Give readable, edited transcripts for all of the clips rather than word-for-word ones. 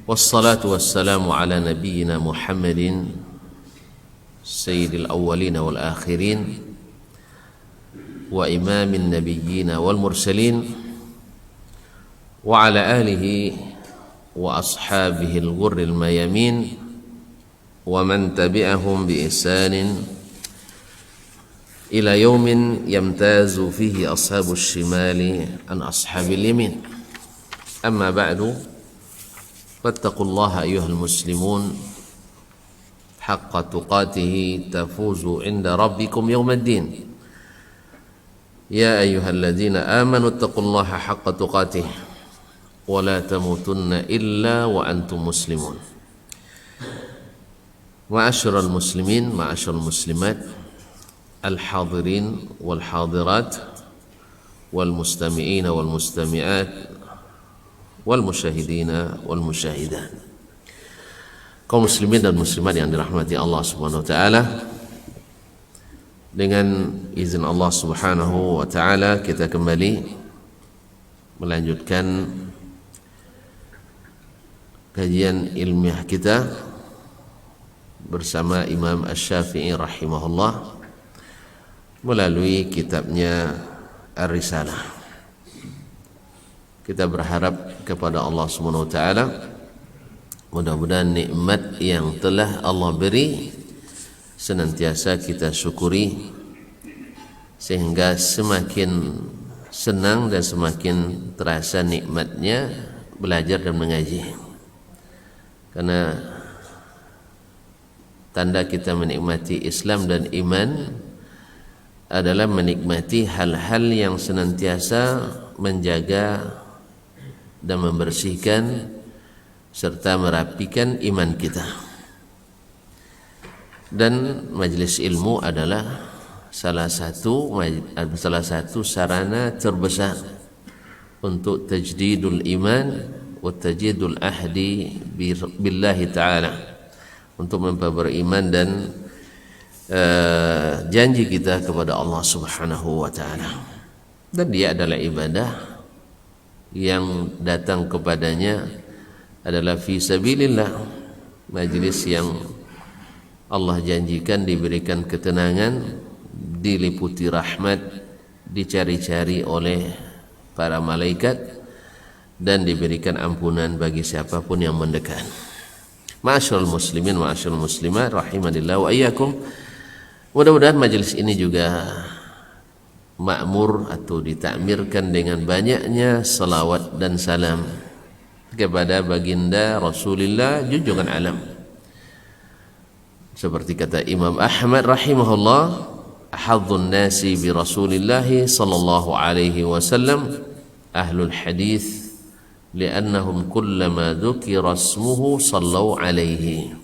والصلاة والسلام على نبينا محمد سيد الأولين والآخرين وإمام النبيين والمرسلين وعلى آله وأصحابه الغر الميامين ومن تبعهم بإحسان إلى يوم يمتاز فيه أصحاب الشمال عن أصحاب اليمين أما بعد فاتقوا الله أيها المسلمون حق تقاته تفوزوا عند ربكم يوم الدين يا أيها الذين آمنوا اتقوا الله حق تقاته ولا تموتن إلا وأنتم مسلمون معاشر المسلمين معاشر المسلمات الحاضرين والحاضرات والمستمعين والمستمعات والmusyahidin والmusyahidat. Kaum muslimin dan muslimat yang dirahmati Allah Subhanahu wa taala. Dengan izin Allah Subhanahu wa taala kita kembali melanjutkan kajian ilmiah kita bersama Imam Asy-Syafi'i rahimahullah melalui kitabnya Ar-Risalah. Kita berharap kepada Allah Subhanahu wa taala mudah-mudahan nikmat yang telah Allah beri senantiasa kita syukuri sehingga semakin senang dan semakin terasa nikmatnya belajar dan mengaji. Karena tanda kita menikmati Islam dan iman adalah menikmati hal-hal yang senantiasa menjaga dan membersihkan serta merapikan iman kita. Dan majelis ilmu adalah salah satu sarana terbesar untuk tajdidul iman wa tajdidul ahdi billahi ta'ala, untuk memperberiman dan janji kita kepada Allah Subhanahu wa taala. Dan dia adalah ibadah yang datang kepadanya adalah fi sabilillah, majlis yang Allah janjikan diberikan ketenangan, diliputi rahmat, dicari-cari oleh para malaikat dan diberikan ampunan bagi siapapun yang mendekat. Ma'asyiral muslimin, ma'asyiral muslimat rahimanillah wa iyyakum. Mudah-mudahan majlis ini juga makmur atau ditakmirkan dengan banyaknya salawat dan salam kepada baginda Rasulullah junjungan alam. Seperti kata Imam Ahmad rahimahullah, ahadzun nasi bi Rasulillah sallallahu alaihi wasallam ahlul hadis li'annahum kullama dzukira ismuhu sallu alaihi.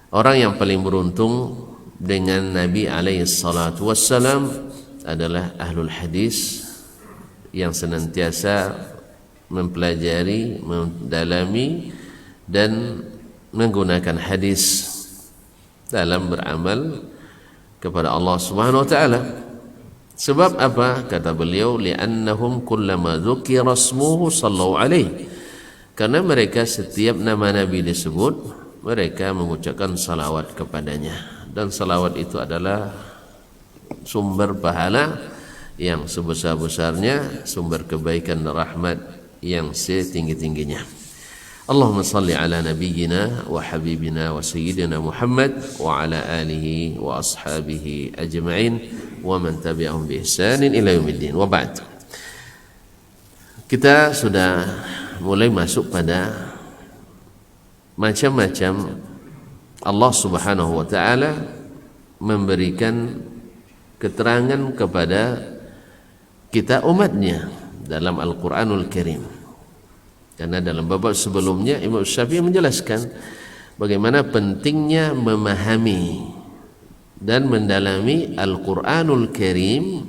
Orang yang paling beruntung dengan Nabi alaihi salatu wassalam adalah ahlul hadis yang senantiasa mempelajari, mendalami dan menggunakan hadis dalam beramal kepada Allah Subhanahu wa taala. Sebab apa? Kata beliau, li'annahum kullama dzukira ismuhu sallu alaihi. Karena mereka setiap nama Nabi disebut, mereka mengucapkan salawat kepadanya. Dan salawat itu adalah sumber pahala yang sebesar-besarnya, sumber kebaikan dan rahmat yang setinggi-tingginya. Allahumma salli ala nabiyyina wa habibina wa sayyidina Muhammad wa ala alihi wa ashabihi ajma'in wa man tabi'ahum bi ihsanin ila yaumiddin. Wa ba'd. Kita sudah mulai masuk pada macam-macam Allah Subhanahu wa taala memberikan keterangan kepada kita umatnya dalam Al-Quranul Karim. Karena dalam bab sebelumnya Imam Syafi'i menjelaskan bagaimana pentingnya memahami dan mendalami Al-Quranul Karim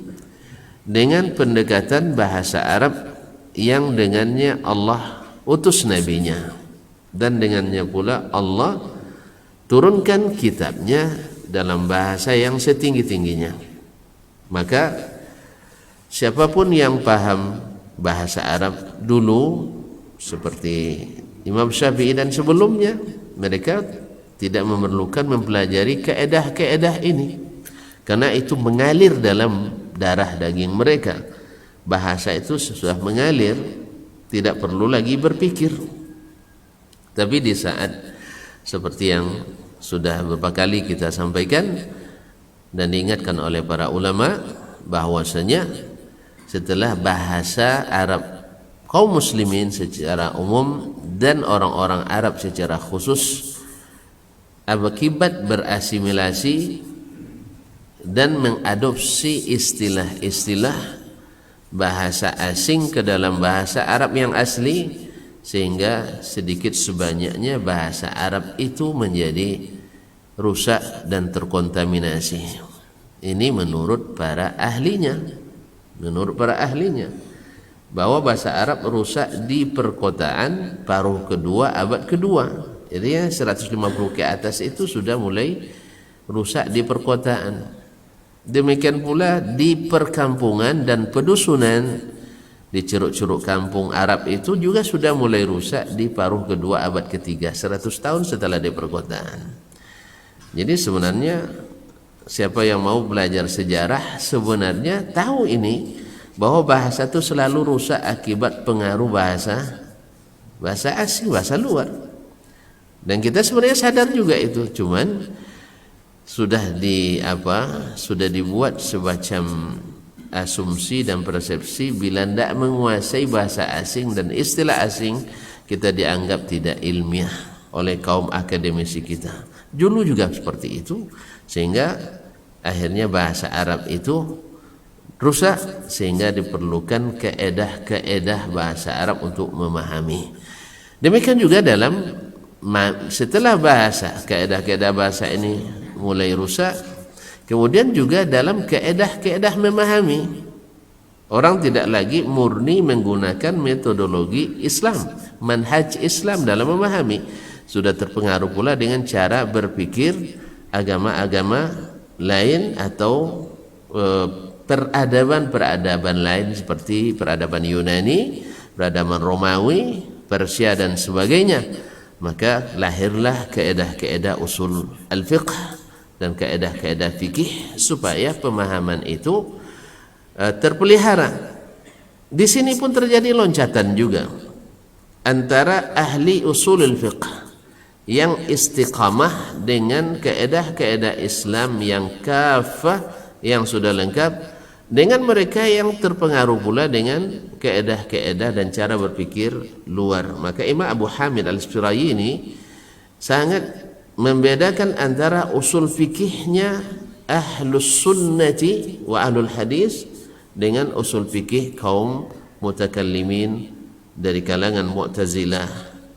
dengan pendekatan bahasa Arab yang dengannya Allah utus nabinya dan dengannya pula Allah turunkan kitabnya dalam bahasa yang setinggi-tingginya. Maka siapapun yang paham bahasa Arab dulu seperti Imam Syafi'i dan sebelumnya mereka tidak memerlukan mempelajari kaedah-kaedah ini karena itu mengalir dalam darah daging mereka. Bahasa itu sudah mengalir, tidak perlu lagi berpikir. Tapi di saat seperti yang sudah beberapa kali kita sampaikan dan diingatkan oleh para ulama bahwasanya setelah bahasa Arab kaum muslimin secara umum dan orang-orang Arab secara khusus akibat berasimilasi dan mengadopsi istilah-istilah bahasa asing ke dalam bahasa Arab yang asli, sehingga sedikit sebanyaknya bahasa Arab itu menjadi rusak dan terkontaminasi. Ini menurut para ahlinya, bahwa bahasa Arab rusak di perkotaan paruh kedua abad kedua. Jadi ya 150 ke atas itu sudah mulai rusak di perkotaan. Demikian pula di perkampungan dan pedusunan, di curug-curug kampung Arab itu juga sudah mulai rusak di paruh kedua abad ketiga, 100 tahun setelah di perkotaan. Jadi sebenarnya siapa yang mau belajar sejarah sebenarnya tahu ini, bahwa bahasa itu selalu rusak akibat pengaruh bahasa asing, bahasa luar. Dan kita sebenarnya sadar juga itu, cuman sudah dibuat semacam asumsi dan persepsi bila tidak menguasai bahasa asing dan istilah asing, kita dianggap tidak ilmiah oleh kaum akademisi kita. Dulu juga seperti itu, sehingga akhirnya bahasa Arab itu rusak, sehingga diperlukan kaedah-kaedah bahasa Arab untuk memahami. Demikian juga setelah kaedah-kaedah bahasa ini mulai rusak, kemudian juga dalam kaedah-kaedah memahami. Orang tidak lagi murni menggunakan metodologi Islam, manhaj Islam dalam memahami. Sudah terpengaruh pula dengan cara berpikir agama-agama lain atau peradaban lain seperti peradaban Yunani, peradaban Romawi, Persia dan sebagainya. Maka lahirlah kaedah-kaedah usul al-fiqh dan kaedah-kaedah fikih supaya pemahaman itu terpelihara. Di sini pun terjadi loncatan juga antara ahli usulul fiqh yang istiqamah dengan kaedah-kaedah Islam yang kafah, yang sudah lengkap, dengan mereka yang terpengaruh pula dengan kaedah-kaedah dan cara berpikir luar. Maka Imam Abu Hamid Al-Spirayini sangat membedakan antara usul fikihnya ahlus sunnati wa ahlul hadis dengan usul fikih kaum mutakallimin dari kalangan Mu'tazilah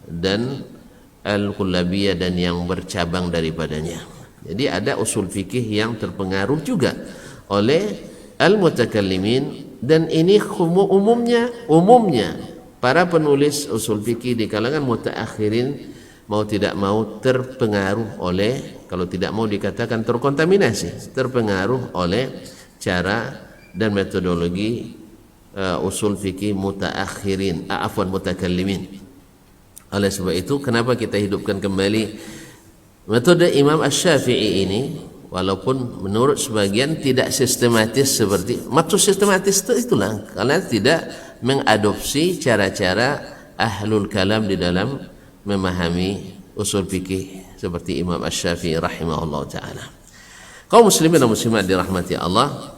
dan Al-Kullabiyah dan yang bercabang daripadanya. Jadi ada usul fikih yang terpengaruh juga oleh Al-Mutakallimin, dan ini umumnya para penulis usul fikih di kalangan mutaakhirin mau tidak mau terpengaruh oleh, kalau tidak mau dikatakan terkontaminasi, terpengaruh oleh cara dan metodologi usul fikih mutakallimin. Oleh sebab itu kenapa kita hidupkan kembali metode Imam Asy-Syafi'i ini, walaupun menurut sebagian tidak sistematis seperti maksud sistematis itulah karena tidak mengadopsi cara-cara ahlul kalam di dalam memahami usul fikih seperti Imam Asy-Syafi'i rahimahullah taala. Kaum muslimin dan muslimat dirahmati Allah,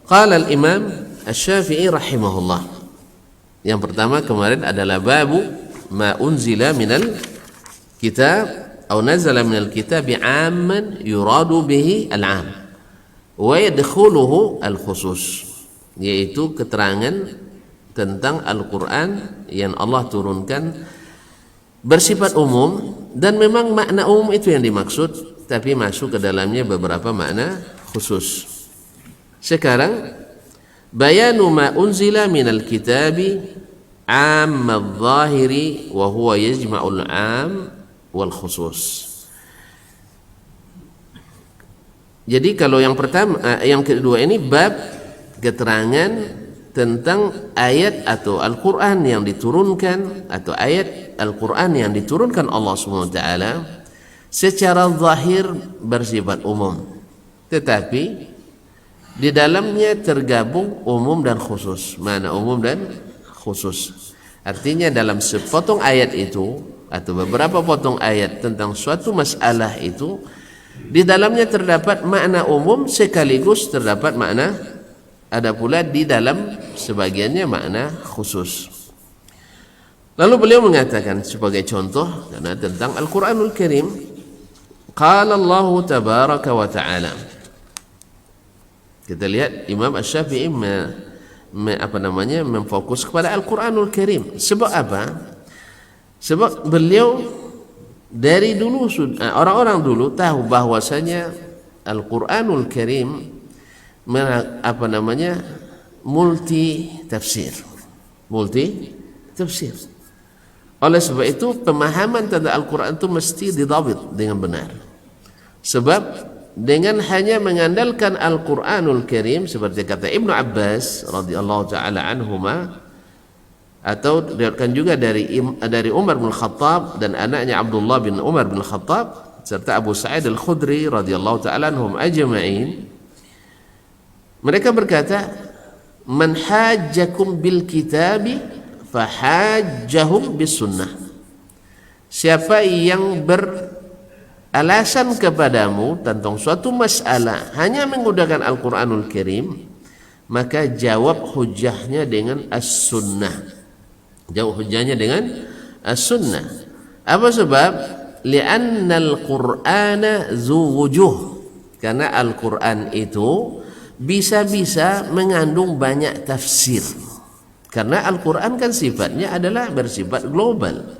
qala al-Imam Asy-Syafi'i rahimahullah. Yang pertama kemarin adalah babu ma unzila minal kitab atau nazala minal kitab 'amman yuradu bihi al-'am wa yadkhuluhu al-khusus, yaitu keterangan tentang Al-Qur'an yang Allah turunkan bersifat umum, dan memang makna umum itu yang dimaksud, tapi masuk ke dalamnya beberapa makna khusus. Sekarang bayanu ma unzila minal kitabi amma adh-dhahiri wa huwa yajma'ul 'am wal khusus. Jadi kalau yang pertama, yang kedua ini bab keterangan tentang ayat atau Al-Qur'an yang diturunkan atau ayat Al-Quran yang diturunkan Allah SWT secara zahir bersifat umum, tetapi di dalamnya tergabung umum dan khusus. Mana umum dan khusus? Artinya dalam sepotong ayat itu atau beberapa potong ayat tentang suatu masalah itu, di dalamnya terdapat makna umum sekaligus terdapat makna, ada pula di dalam sebagiannya makna khusus. Lalu beliau mengatakan sebagai contoh karena tentang Al-Quranul Karim, qala Allah tabaraka wa ta'ala. Kita lihat Imam Asy-Syafi'i memfokus kepada Al-Quranul Karim. Sebab apa? Sebab beliau dari dulu orang-orang dulu tahu bahwasanya Al-Quranul Karim multi tafsir. Oleh sebab itu pemahaman tentang Al-Quran itu mesti didabit dengan benar. Sebab dengan hanya mengandalkan Al-Quranul Karim, seperti kata Ibnu Abbas radhiyallahu taala anhuma, atau diriwayatkan juga dari Umar bin Khattab dan anaknya Abdullah bin Umar bin Khattab serta Abu Sa'id Al-Khudri radhiyallahu taala anhum ajma'in, mereka berkata, man hajjakum bil kitabi fahajjahum bis sunnah. Siapa yang beralasan kepadamu tentang suatu masalah hanya menggunakan Al-Quranul Karim, maka jawab hujahnya dengan as-sunnah. Jawab hujahnya dengan as-sunnah. Apa sebab? Li'anna al-Qur'ana zu wujuh. Karena Al-Quran itu bisa-bisa mengandung banyak tafsir. Karena Al-Quran kan sifatnya adalah bersifat global,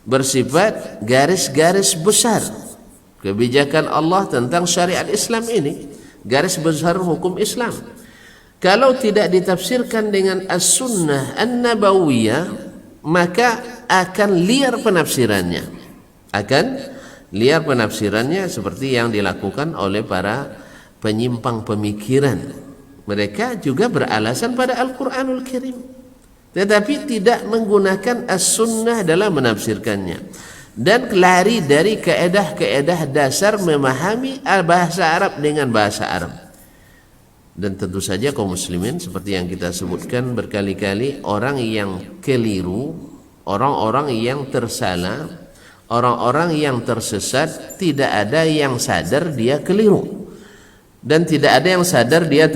bersifat garis-garis besar kebijakan Allah tentang syariat Islam ini, garis besar hukum Islam. Kalau tidak ditafsirkan dengan as-sunnah an-nabawiyah, maka akan liar penafsirannya seperti yang dilakukan oleh para penyimpang pemikiran. Mereka juga beralasan pada Al-Quranul Karim, tetapi tidak menggunakan as-sunnah dalam menafsirkannya, dan lari dari kaedah-kaedah dasar memahami bahasa Arab dengan bahasa Arab. Dan tentu saja kaum muslimin, seperti yang kita sebutkan berkali-kali, orang yang keliru, orang-orang yang tersalah, orang-orang yang tersesat, tidak ada yang sadar dia keliru, dan tidak ada yang sadar dia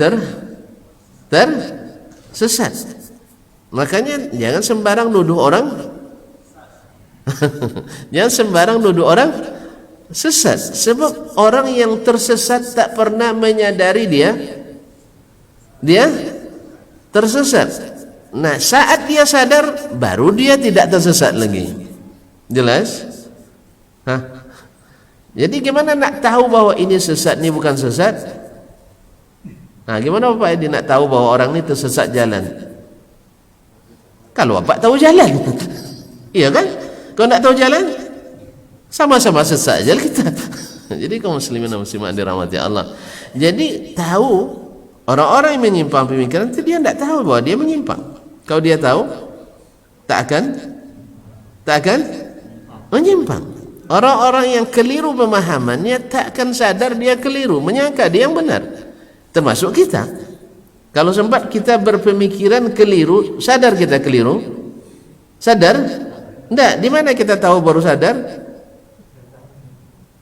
tersesat. Makanya jangan sembarang nuduh orang jangan sembarang nuduh orang sesat, sebab orang yang tersesat tak pernah menyadari dia tersesat. Nah, saat dia sadar baru dia tidak tersesat lagi. Jelas? Jadi gimana nak tahu bahwa ini sesat, ini bukan sesat? Nah, gimana Bapak Edi nak tahu bahwa orang ini tersesat jalan? Kalau Bapak tahu jalan, iya kan? Kalau tak tahu jalan, sama-sama sesat aja kita. Jadi kaum muslimin dan muslimat dirahmati Allah. Jadi tahu orang-orang yang menyimpang pemikiran itu, dia tidak tahu bahwa dia menyimpang. Kalau dia tahu, tak akan menyimpang. Orang-orang yang keliru pemahamannya tak akan sadar dia keliru, menyangka dia yang benar. Termasuk kita. Kalau sempat kita berpemikiran keliru, sadar kita keliru? Sadar? Tidak. Di mana kita tahu baru sadar?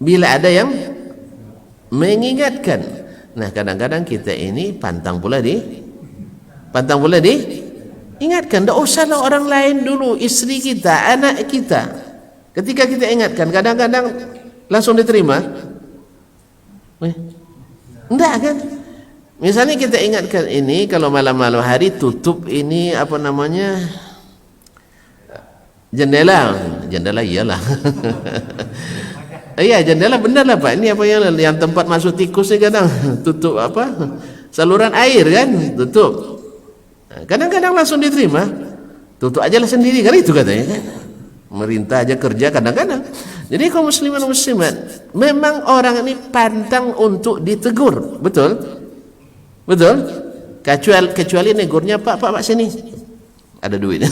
Bila ada yang mengingatkan. Nah, kadang-kadang kita ini pantang pula diingatkan. Tidak usahlah orang lain dulu, istri kita, anak kita. Ketika kita ingatkan, kadang-kadang langsung diterima. Tidak kan? Misalnya kita ingatkan ini, kalau malam-malam hari tutup ini jendela iyalah. Iya, jendela benar lah Pak. Ini apa yang tempat masuk tikus ni kadang tutup saluran air kan, tutup. Kadang-kadang langsung diterima. Tutup ajalah sendiri kan, itu katanya kan. Merintah aja kerja kadang-kadang. Jadi kaum muslimin dan muslimat, memang orang ini pantang untuk ditegur, betul? Betul? Kecuali negurnya, Pak sini. Ada duit.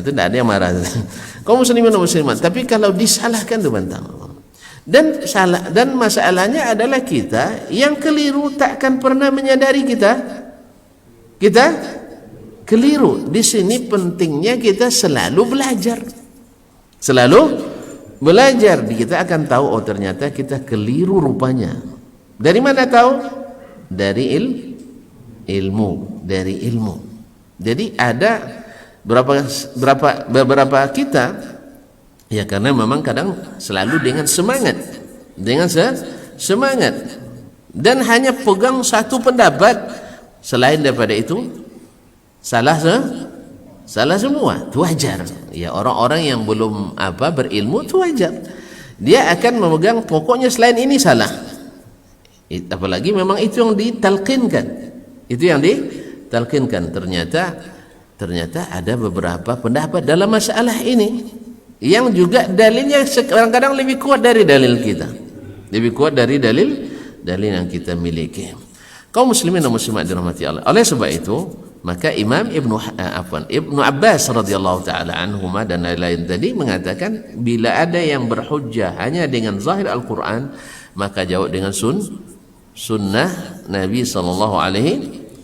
Itu tidak ada yang marah. Kaum muslimin dan muslimat. Tapi kalau disalahkan itu bantang. Dan masalahnya adalah kita yang keliru takkan pernah menyadari kita keliru. Di sini pentingnya kita selalu belajar. Selalu belajar. Kita akan tahu oh ternyata kita keliru rupanya. Dari mana tahu? Dari ilmu. Jadi ada beberapa kita ya karena memang kadang selalu dengan semangat dan hanya pegang satu pendapat, selain daripada itu salah semua. Itu wajar ya, orang-orang yang belum berilmu itu wajar, dia akan memegang pokoknya selain ini salah, apalagi memang itu yang ditalqinkan. Ternyata ada beberapa pendapat dalam masalah ini yang juga dalilnya kadang-kadang lebih kuat dari dalil kita, lebih kuat dari dalil yang kita miliki. Kaum muslimin dan muslimat dirahmati Allah. Oleh sebab itu maka Imam Ibnu Abbas radhiyallahu taala anhuma dan lain-lain tadi mengatakan bila ada yang berhujjah hanya dengan zahir Al-Quran maka jawab dengan sunnah Nabi sallallahu alaihi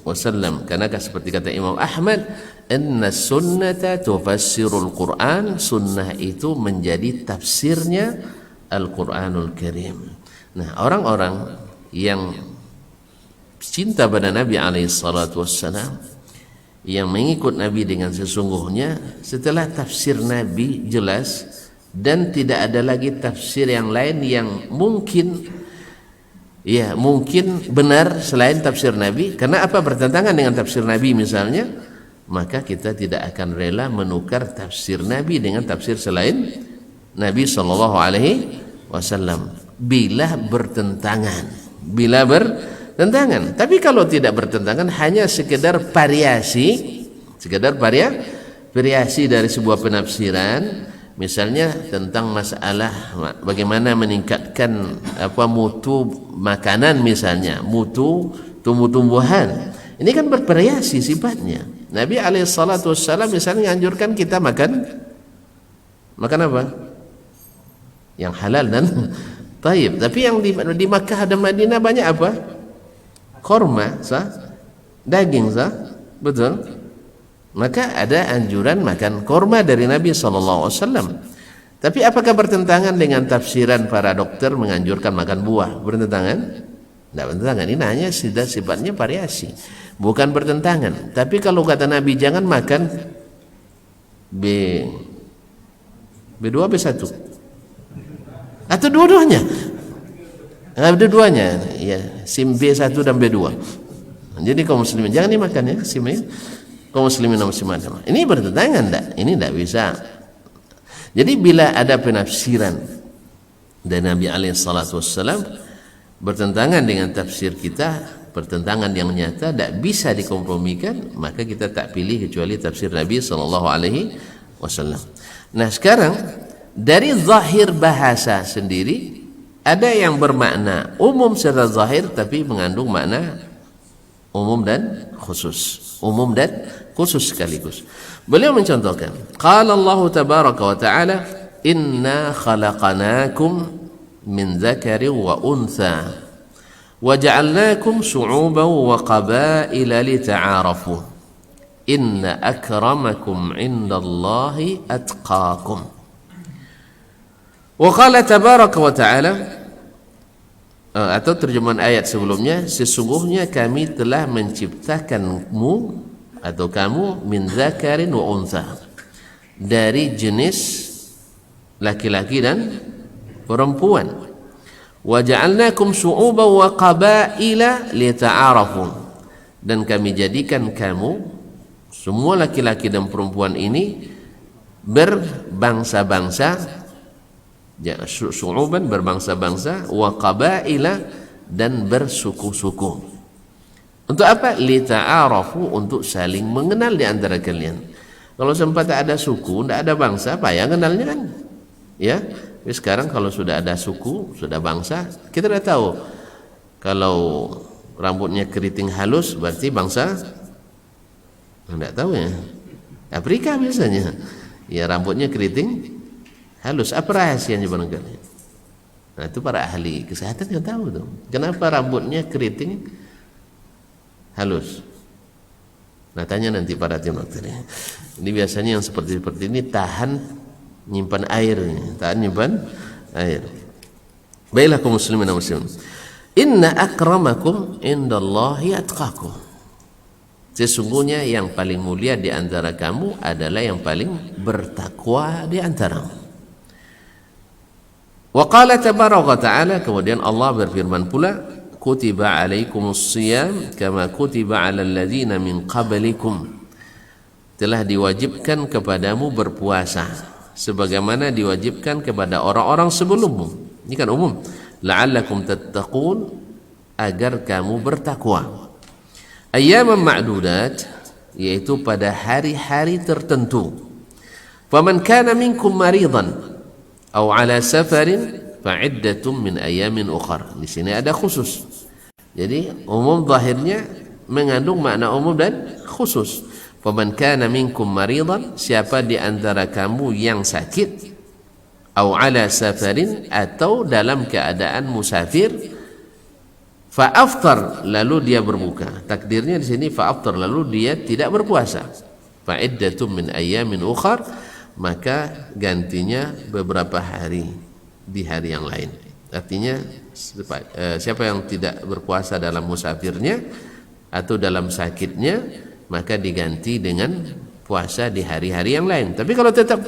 wasallam. Karena seperti kata Imam Ahmad, inna sunnata tufassirul Quran, sunnah itu menjadi tafsirnya Al-Quranul Karim. Nah, orang-orang yang cinta pada Nabi alaihi salatu wassalam, yang mengikut Nabi dengan sesungguhnya, setelah tafsir Nabi jelas dan tidak ada lagi tafsir yang lain yang mungkin benar selain tafsir Nabi, karena bertentangan dengan tafsir Nabi misalnya, maka kita tidak akan rela menukar tafsir Nabi dengan tafsir selain Nabi sallallahu alaihi wasallam bila bertentangan. Tapi kalau tidak bertentangan, hanya sekedar variasi dari sebuah penafsiran, misalnya tentang masalah bagaimana meningkatkan mutu makanan, misalnya mutu tumbuh-tumbuhan. Ini kan bervariasi sifatnya. Nabi alaihissalatu wassalam misalnya menganjurkan kita makan apa? Yang halal dan taib. Tapi yang di Makkah dan Madinah banyak apa? Korma, daging, betul. Maka ada anjuran makan korma dari Nabi SAW. Tapi apakah bertentangan dengan tafsiran para dokter menganjurkan makan buah? Bertentangan? Tidak bertentangan. Ini hanya sifatnya variasi, bukan bertentangan. Tapi kalau kata Nabi jangan makan B2 B1 atau dua-duanya. Dua-duanya ya, SIM B1 dan B2. Jadi kaum muslimin jangan dimakan ya SIM ini. Kaum muslimin dan muslimat, ini bertentangan enggak? Ini enggak bisa. Jadi bila ada penafsiran dari Nabi alaihi salatu wassalam bertentangan dengan tafsir kita, bertentangan yang nyata, tidak bisa dikompromikan, maka kita tak pilih kecuali tafsir Nabi sallallahu alaihi wasallam. Nah, sekarang dari zahir bahasa sendiri ada yang bermakna umum secara zahir tapi mengandung makna umum dan khusus sekaligus. Beliau mencontohkan, qala Allah tabaraka wa ta'ala, inna khalaqnakum min dzakarin wa untha wa ja'alnakum syu'uban wa qabaila lita'arafu inna akramakum 'indallahi atqakum. Wa qala tabaraka wa ta'ala, atau terjemahan ayat sebelumnya, sesungguhnya kami telah menciptakanmu atau kamu min dzakarin wa untha, dari jenis laki-laki dan perempuan. Wa ja'alnakum syu'uban wa qabaila lita'arafu, dan kami jadikan kamu semua laki-laki dan perempuan ini berbangsa-bangsa, syu'uban berbangsa-bangsa, wa qabaila dan bersuku-suku. Untuk apa? Lita'arafu, untuk saling mengenal di antara kalian. Kalau sempat tak ada suku, tidak ada bangsa, apa ya kenalnya kan? Ya, tapi sekarang kalau sudah ada suku, sudah bangsa, kita sudah tahu. Kalau rambutnya keriting halus berarti bangsa, tidak tahu ya. Afrika biasanya. Ya rambutnya keriting halus. Apa rahasianya barangkali? Nah itu para ahli kesehatan yang tahu tuh. Kenapa rambutnya keriting halus? Nah tanya nanti para tim dokter. Ini biasanya yang seperti ini tahan nyimpan air, tahan nyimpan air. Baiklah kaum muslimin dan muslimin. Inna akramakum indallahi atqakum. Sesungguhnya yang paling mulia di antara kamu adalah yang paling bertakwa di antaramu. Wa qala tabaraka ta'ala, kemudian Allah berfirman pula, kutiba alaikumus siyam kama kutiba alal ladzina min qablikum. Telah diwajibkan kepadamu berpuasa sebagaimana diwajibkan kepada orang-orang sebelummu. Ini kan umum. La'allakum tattaqun, agar kamu bertakwa. Ayyaman ma'dudat, yaitu pada hari-hari tertentu. Faman kana minkum maridan aw ala safarin fa'iddatum min ayamin ukhar. Di sini ada khusus. Jadi umum zahirnya mengandung makna umum dan khusus. Faman kana minkum maridan, siapa di antara kamu yang sakit, aw ala safarin, atau dalam keadaan musafir, fa'aftar, lalu dia berbuka. Takdirnya di sini fa'aftar, lalu dia tidak berpuasa. Fa'iddatum min ayamin ukhar, maka gantinya beberapa hari di hari yang lain. Artinya siapa yang tidak berpuasa dalam musafirnya atau dalam sakitnya, maka diganti dengan puasa di hari-hari yang lain. Tapi kalau tetap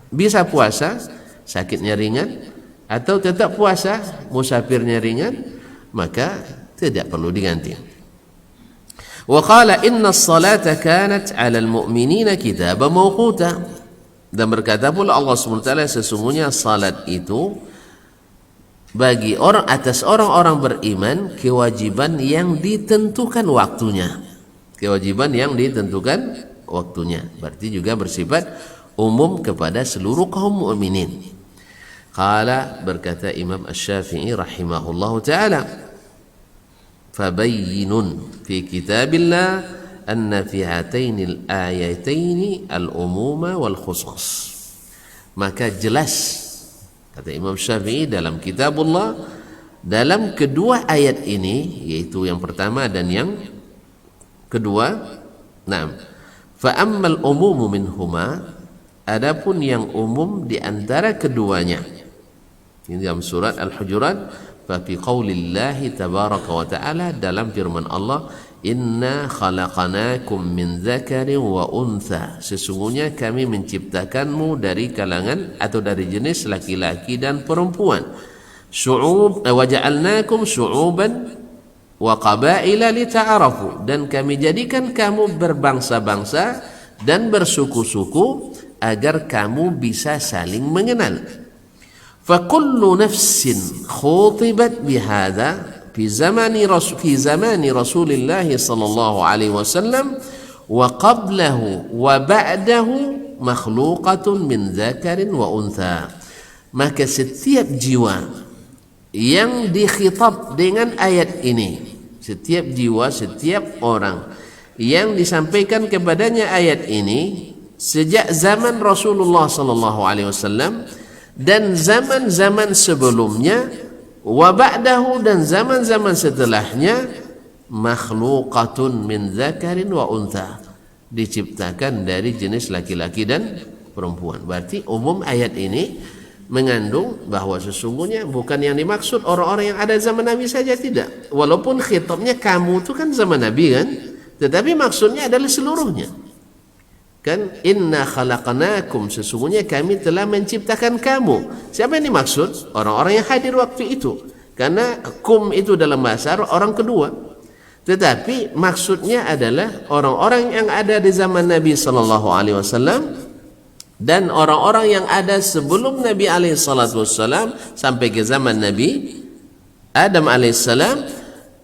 bisa puasa, sakitnya ringan, atau tetap puasa, musafirnya ringan, maka tidak perlu diganti. Wa qala inna as-salata kanat 'alal mu'minina kitaban mawquta. Dan berkata pula Allah SWT, sesungguhnya salat itu bagi atas orang-orang beriman kewajiban yang ditentukan waktunya. Kewajiban yang ditentukan waktunya. Berarti juga bersifat umum kepada seluruh kaum mukminin. Qala, berkata Imam Asy-Syafi'i rahimahullahu taala, fabayyinun fi kitabillah anna fi hatainil ayataini al-umuma wal khusus. Maka jelas, kata Imam Syafi'i, dalam kitabullah, dalam kedua ayat ini, yaitu yang pertama dan yang kedua, naam, fa ammal umumu minhuma, adapun yang umum di antara keduanya, ini dalam surat Al-Hujurat, fa fi qaulillahi tabaraka wa ta'ala, dalam firman Allah, inna khalaqanakum min dzakarin wa untha, sesungguhnya kami menciptakanmu dari kalangan atau dari jenis laki-laki dan perempuan. Syu'ub wa ja'alnakum syu'uban wa qabaila lita'arafu, dan kami jadikan kamu berbangsa-bangsa dan bersuku-suku agar kamu bisa saling mengenal. Fa kullu nafsin khutibat bihadza في زمان رسول الله صلى الله عليه وسلم وقبله وبعده مخلوقة من ذكر وأنثى. Maka setiap jiwa yang dikhitab dengan ayat ini, setiap jiwa, setiap orang yang disampaikan kepadanya ayat ini sejak zaman Rasulullah sallallahu alaihi wasallam dan zaman-zaman sebelumnya, wa ba'dahu, dan zaman-zaman setelahnya, makhluqatun min dzakarin wa untha, diciptakan dari jenis laki-laki dan perempuan. Berarti umum ayat ini mengandung bahwa sesungguhnya bukan yang dimaksud orang-orang yang ada zaman Nabi saja, tidak. Walaupun khitabnya kamu itu kan zaman Nabi kan, tetapi maksudnya adalah seluruhnya. Kan inna khalaqnakum, sesungguhnya kami telah menciptakan kamu. Siapa yang dimaksud? Orang-orang yang hadir waktu itu. Karena kum itu dalam bahasa orang kedua. Tetapi maksudnya adalah orang-orang yang ada di zaman Nabi sallallahu alaihi wasallam dan orang-orang yang ada sebelum Nabi alaihi salatu wasallam sampai ke zaman Nabi Adam alaihi salam,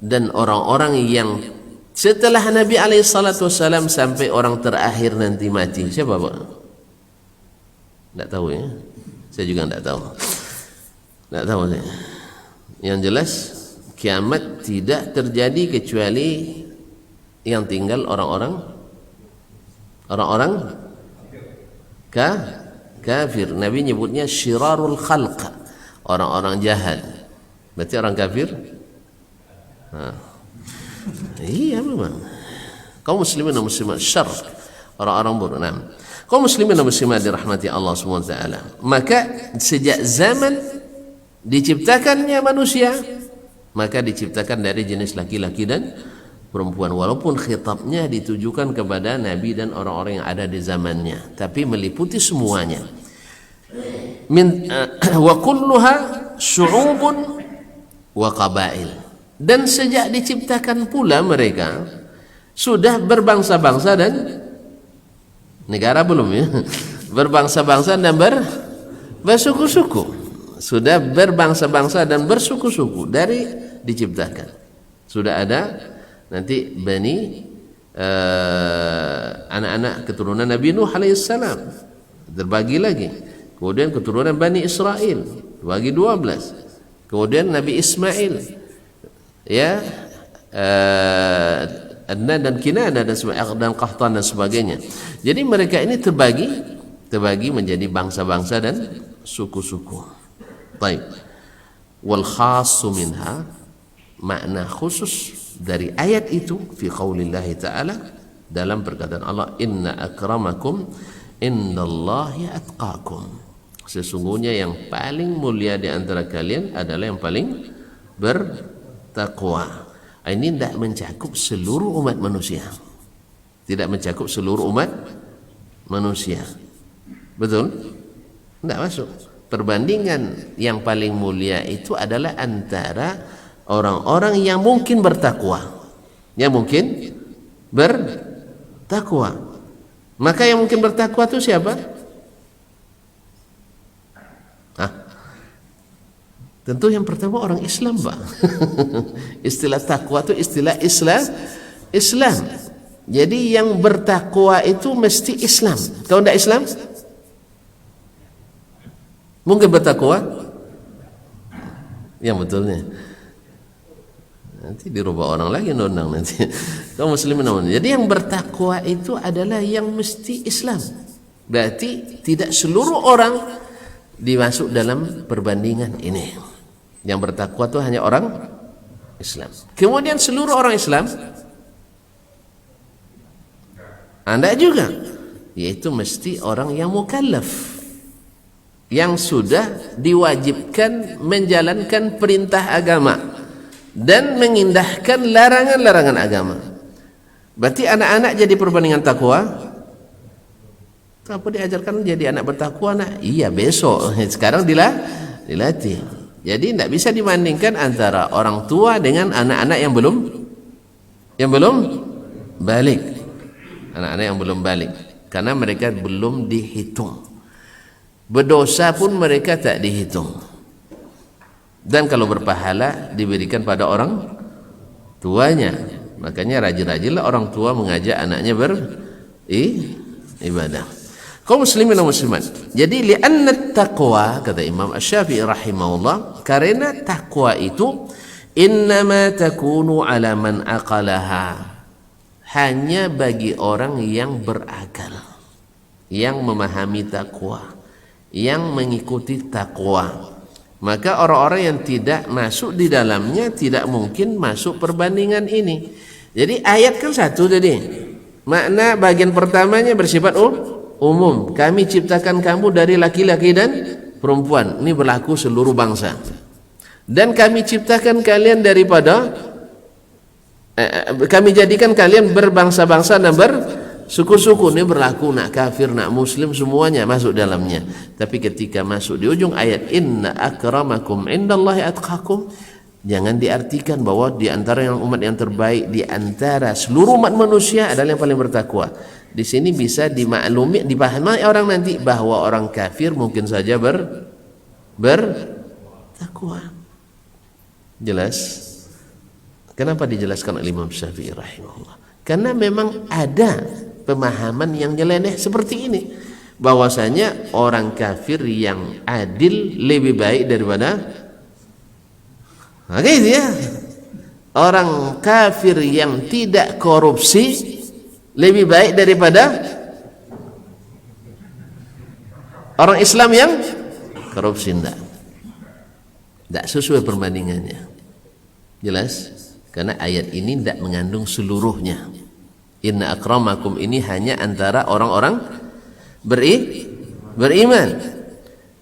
dan orang-orang yang setelah Nabi alaihi salatu wasallam sampai orang terakhir nanti mati. Siapa Pak? Tidak tahu ya. Saya juga tidak tahu. Tidak tahu saya. Yang jelas kiamat tidak terjadi kecuali yang tinggal orang-orang kafir. Nabi nyebutnya syirarul khalq, orang-orang jahat. Berarti orang kafir? Iya memang. Kaum muslimin dan muslimat syarr, orang-orang buruk. Kaum muslimin dan muslimat dirahmati Allah Subhanahu wa taala. Maka sejak zaman diciptakannya manusia, maka diciptakan dari jenis laki-laki dan perempuan, walaupun khitabnya ditujukan kepada Nabi dan orang-orang yang ada di zamannya, tapi meliputi semuanya. Wa kulluha syu'ubun wa qabail. Dan sejak diciptakan pula mereka sudah berbangsa-bangsa dan negara belum ya, berbangsa-bangsa dan bersuku-suku. Sudah berbangsa-bangsa dan bersuku-suku dari diciptakan. Sudah ada nanti Bani anak-anak keturunan Nabi Nuh alaihissalam terbagi lagi. Kemudian keturunan Bani Israel bagi 12. Kemudian Nabi Ismail, ya, Adnan dan Kinana dan Qahtan dan sebagainya. Jadi mereka ini terbagi menjadi bangsa-bangsa dan suku-suku. Baik. Wal khassu minha, makna khusus dari ayat itu fi qaulillahi ta'ala, dalam perkataan Allah, inna akramakum indallahi atqakum. Sesungguhnya yang paling mulia di antara kalian adalah yang paling bertakwa. Ini tidak mencakup seluruh umat manusia. Tidak mencakup seluruh umat manusia. Betul? Tidak masuk. Perbandingan yang paling mulia itu adalah antara orang-orang yang mungkin bertakwa, yang mungkin bertakwa. Maka yang mungkin bertakwa itu siapa? Tentu yang pertama orang Islam, Pak. Istilah takwa itu istilah Islam. Jadi yang bertakwa itu mesti Islam. Kalau tidak Islam, mungkin bertakwa? Yang betulnya nanti dirubah orang lagi undang nanti. Kaum muslimin namanya. Jadi yang bertakwa itu adalah yang mesti Islam. Berarti tidak seluruh orang dimasuk dalam perbandingan ini. Yang bertakwa itu hanya orang Islam. Kemudian seluruh orang Islam, Anda juga, yaitu mesti orang yang mukallaf, yang sudah diwajibkan menjalankan perintah agama dan mengindahkan larangan-larangan agama. Berarti anak-anak jadi perbandingan takwa. Apa diajarkan jadi anak bertakwa? Iya, besok. Sekarang dilatih. Jadi tidak bisa dibandingkan antara orang tua dengan anak-anak yang belum balik. Anak-anak yang belum balik, karena mereka belum dihitung. Berdosa pun mereka tak dihitung. Dan kalau berpahala diberikan pada orang tuanya. Makanya rajin-rajinlah orang tua mengajak anaknya beribadah. Kaum muslimin dan muslimat. Jadi li'anna taqwa, kata Imam Asy-Syafi'i rahimahullah, karena takwa itu innama takunu ala man aqalaha, hanya bagi orang yang berakal, yang memahami takwa, yang mengikuti takwa. Maka orang-orang yang tidak masuk di dalamnya tidak mungkin masuk perbandingan ini. Jadi ayat kan satu tadi. Makna bagian pertamanya bersifat umum. Kami ciptakan kamu dari laki-laki dan perempuan. Ini berlaku seluruh bangsa. Dan kami ciptakan kalian daripada kami jadikan kalian berbangsa-bangsa dan bersuku-suku. Ini berlaku nak kafir, nak muslim, semuanya masuk dalamnya. Tapi ketika masuk di ujung ayat inna akramakum indallahi atqakum, jangan diartikan bahwa di antara yang umat yang terbaik di antara seluruh umat manusia adalah yang paling bertakwa. Di sini bisa dimaklumi, dipahami orang nanti bahwa orang kafir mungkin saja bertakwa. Jelas? Kenapa dijelaskan oleh Imam Syafi'i rahimahullah? Karena memang ada pemahaman yang nyeleneh seperti ini, bahwasanya orang kafir yang adil lebih baik daripada gitu ya. Orang kafir yang tidak korupsi lebih baik daripada Orang Islam yang korupsi tidak sesuai perbandingannya. Jelas? Karena ayat ini tidak mengandung seluruhnya. Inna akramakum ini hanya antara orang-orang beriman.